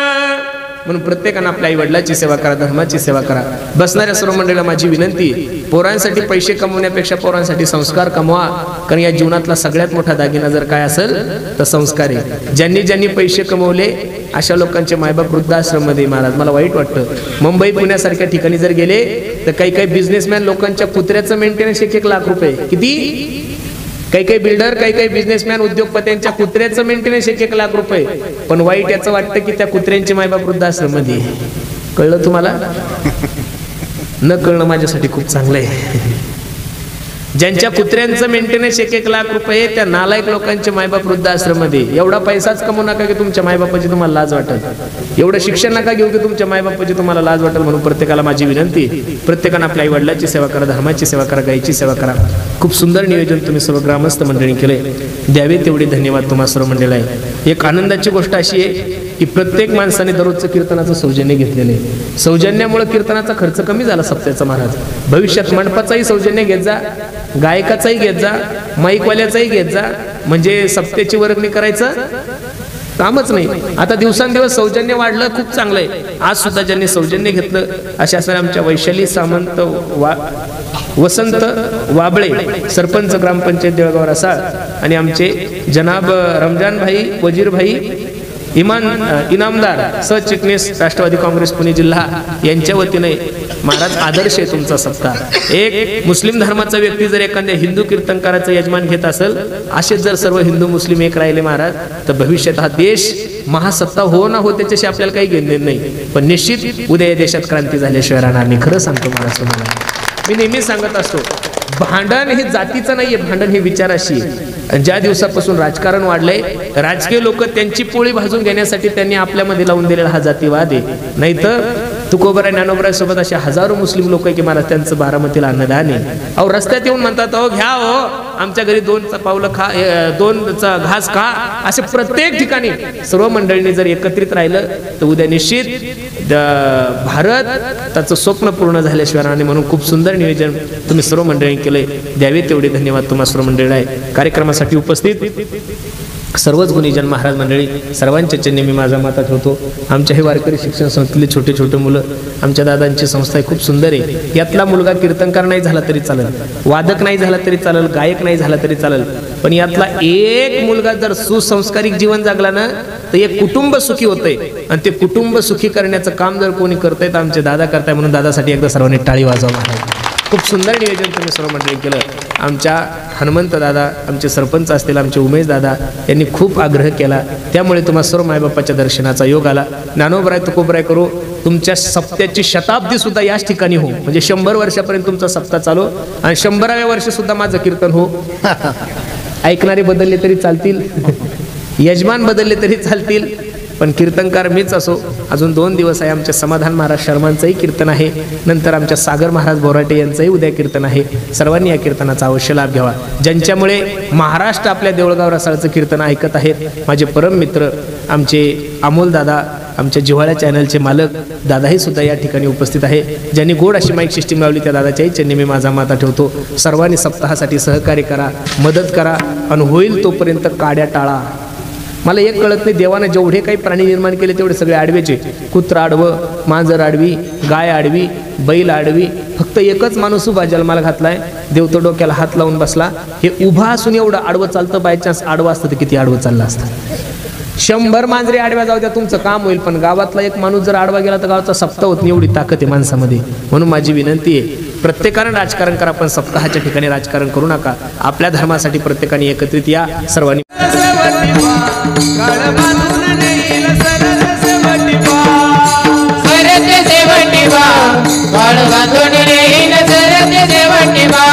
म्हणून प्रत्येकानं आपल्या आई वडिलांची सेवा करा, धर्माची सेवा करा. बसणाऱ्या सर्व मंडळीला माझी विनंती, पोरांसाठी पैसे कमवण्यापेक्षा पोरांसाठी संस्कार कमवा. कारण या जीवनातला सगळ्यात मोठा दागिना जर काय असेल तर संस्कार आहे. ज्यांनी ज्यांनी पैसे कमवले अशा लोकांचे मायबाप वृद्धाश्रम मध्ये. महाराज मला वाईट वाटतं, मुंबई पुण्यासारख्या ठिकाणी जर गेले तर काही काही बिझनेसमॅन लोकांच्या कुत्र्याचं मेंटेनन्स 1-1 लाख रुपये. किती? काही काही बिल्डर, काही काही बिझनेसमॅन, उद्योगपत्यांच्या कुत्र्याचं मेंटेनन्स 1-1 लाख रुपये. पण वाईट याचं वाटतं की त्या कुत्र्यांचे मायबाप वृद्धाश्रम मध्ये. कळलं तुम्हाला? न कळणं माझ्यासाठी खूप चांगलं आहे. ज्यांच्या कुत्र्यांचं मेंटेनन्स 1-1 लाख रुपये, त्या नालायक लोकांचे मायबाप वृद्धाश्रम मध्ये. एवढा पैसाच कमवू नका की तुमच्या मायबापाची तुम्हाला लाज वाटेल. एवढं शिक्षण नका घेऊ की तुमच्या मायबापाची तुम्हाला लाज वाटेल. म्हणून प्रत्येकाला माझी विनंती, प्रत्येकानं आपल्या आई वडिलांची सेवा करा, धर्माची सेवा करा, गायीची सेवा करा. खूप सुंदर नियोजन तुम्ही सर्व ग्रामस्थ मंडळी केले, द्यावे तेवढे धन्यवाद तुम्हा सर्व मंडळीला आहे. एक आनंदाची गोष्ट अशी आहे की प्रत्येक माणसाने दररोजचं कीर्तनाचं सौजन्य घेतलेलं आहे. सौजन्यामुळे कीर्तनाचा खर्च कमी झाला सप्त्याचा. महाराज भविष्यात मंडपाचाही सौजन्य घेत जा, गायकाचाही घेत जा, माईकवाल्याचाही घेत जा. म्हणजे सप्त्याची वर्गणी करायचं कामच नाही. आता दिवसांदिवस सौजन्य वाढलं, खूप चांगलं आहे. आज सुद्धा ज्यांनी सौजन्य घेतलं अशा असं आमच्या वैशाली सामंत, वसंत वाबळे सरपंच ग्रामपंचायत देवगाव रसाळ, आणि आमचे जनाब रमजान भाई, वजीर भाई, इनामदार सरचिटणीस राष्ट्रवादी काँग्रेस पुणे जिल्हा यांच्या वतीने महाराज आदर्श आहे तुमचा सप्ताह. एक मुस्लिम धर्माचा व्यक्ती जर एखाद्या हिंदू कीर्तनकाराचं यजमान घेत असेल, असेच जर सर्व हिंदू मुस्लिम एक राहिले महाराज, तर भविष्यात हा देश महासत्ता हो ना हो त्याच्याशी आपल्याला काही घेणं नाही. पण निश्चित उद्या या देशात क्रांती झाल्याशिवाय राहणार नाही. खरं सांगतो महाराज तुम्हाला. मी नेहमी सांगत असतो, भांडण हे जातीचं नाहीये, भांडण हे विचाराशी आहे. ज्या दिवसापासून राजकारण वाढलंय, राजकीय लोक त्यांची पोळी भाजून घेण्यासाठी त्यांनी आपल्यामध्ये लावून दिलेला हा जातीवाद आहे. नाही तर तुकोबराय, ज्ञानोबराय सोबत असे हजारो मुस्लिम लोक आहे की महाराज त्यांचं बारामतीला अन्नदान आहे. अहो रस्त्यात येऊन म्हणतात, अहो घ्या हो आमच्या घरी 2 पावलं खा, 2 घास खा. असे प्रत्येक ठिकाणी सर्व मंडळींनी जर एकत्रित राहिलं तर उद्या निश्चित भारत त्याचं स्वप्न पूर्ण झाल्याशिवाय. आणि म्हणून खूप सुंदर नियोजन तुम्ही सर्व मंडळी केलंय, द्यावे तेवढे धन्यवाद तुम्हा सर्व मंडळी आहे. कार्यक्रमासाठी उपस्थित सर्वच गुणीजन महाराज मंडळी, सर्वांच्या चरणी मी माझा माता ठेवतो. आमच्या हे वारकरी शिक्षण संस्थेतले छोटे छोटे मुलं, आमच्या दादांची संस्था आहे, खूप सुंदर आहे. यातला मुलगा कीर्तनकार नाही झाला तरी चालेल, वादक नाही झाला तरी चालेल, गायक नाही झाला तरी चालेल, पण यातला एक मुलगा जर सुसंस्कारिक जीवन जगला ना तर एक कुटुंब सुखी होतंय. आणि ते कुटुंब सुखी करण्याचं काम जर कोणी करतंय तर आमचे दादा करताय. म्हणून दादासाठी एकदा सर्वांनी टाळी वाजवा महाराज. खूप सुंदर नियोजन तुम्ही सर्व मंडळी केलं. आमच्या हनुमंत दादा, आमचे सरपंच असतील, आमचे उमेश दादा यांनी खूप आग्रह केला, त्यामुळे तुम्हा सर्व मायबापाच्या दर्शनाचा योग आला. ज्ञानोबराय तुकोबराय करू तुमच्या सप्त्याची शताब्दी सुद्धा याच ठिकाणी हो. म्हणजे 100 वर्षापर्यंत तुमचा सप्ताह चालू आणि 100व्या वर्षी सुद्धा माझं कीर्तन हो. ऐकणारे बदलले तरी चालतील, यजमान बदलले तरी चालतील, पण कीर्तनकार मीच असो. अजून 2 दिवस आहे. आमच्या समाधान महाराज शर्मांचंही कीर्तन आहे, नंतर आमच्या सागर महाराज बोराटे यांचंही उद्या कीर्तन आहे. सर्वांनी या कीर्तनाचा अवश्य लाभ घ्यावा, ज्यांच्यामुळे महाराष्ट्र आपल्या देऊळगाव रसाळचं कीर्तन ऐकत आहेत. माझे परम मित्र आमचे अमोल दादा, आमच्या जिव्हाळ्या चॅनलचे मालक दादाही सुद्धा या ठिकाणी उपस्थित आहे. ज्यांनी गोड अशी माईक सिस्टीम लावली त्या दादाच्याही चरणी मी माझा माता ठेवतो. सर्वांनी सप्ताहासाठी सहकार्य करा, मदत करा आणि होईल तोपर्यंत काड्या टाळा. मला एक कळत नाही, देवानं जेवढे काही प्राणी निर्माण केले तेवढे सगळे आडवेचे. कुत्रा आडवं, मांजर आडवी, गाय आडवी, बैल आडवी. फक्त एकच माणूस उभा जन्माला घातलाय, देव तो डोक्याला हात लावून बसला. हे उभा असून एवढं आडवं चालतं. बायचान्स आडवं असतं तर किती आडवं चाललं असतं. 100 मांजरे आडव्या जाऊ द्या, तुमचं काम होईल, पण गावातला एक माणूस जर आडवा गेला तर गावाचा सप्ताह होत नाही. एवढी ताकद आहे माणसामध्ये. म्हणून माझी विनंती आहे, प्रत्येकानं राजकारण करा, पण सप्ताहाच्या ठिकाणी राजकारण करू नका. आपल्या धर्मासाठी प्रत्येकाने एकत्रित या. सर्वांनी सरते सेवटी बा,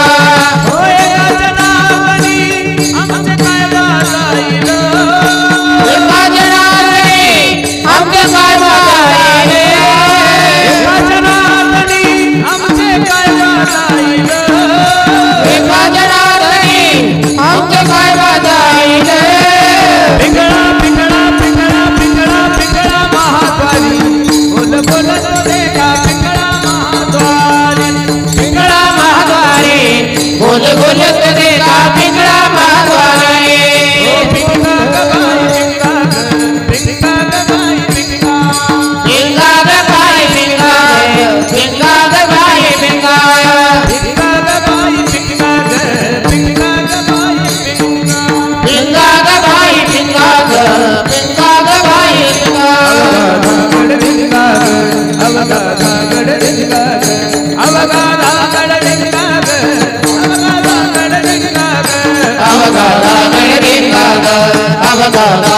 दादा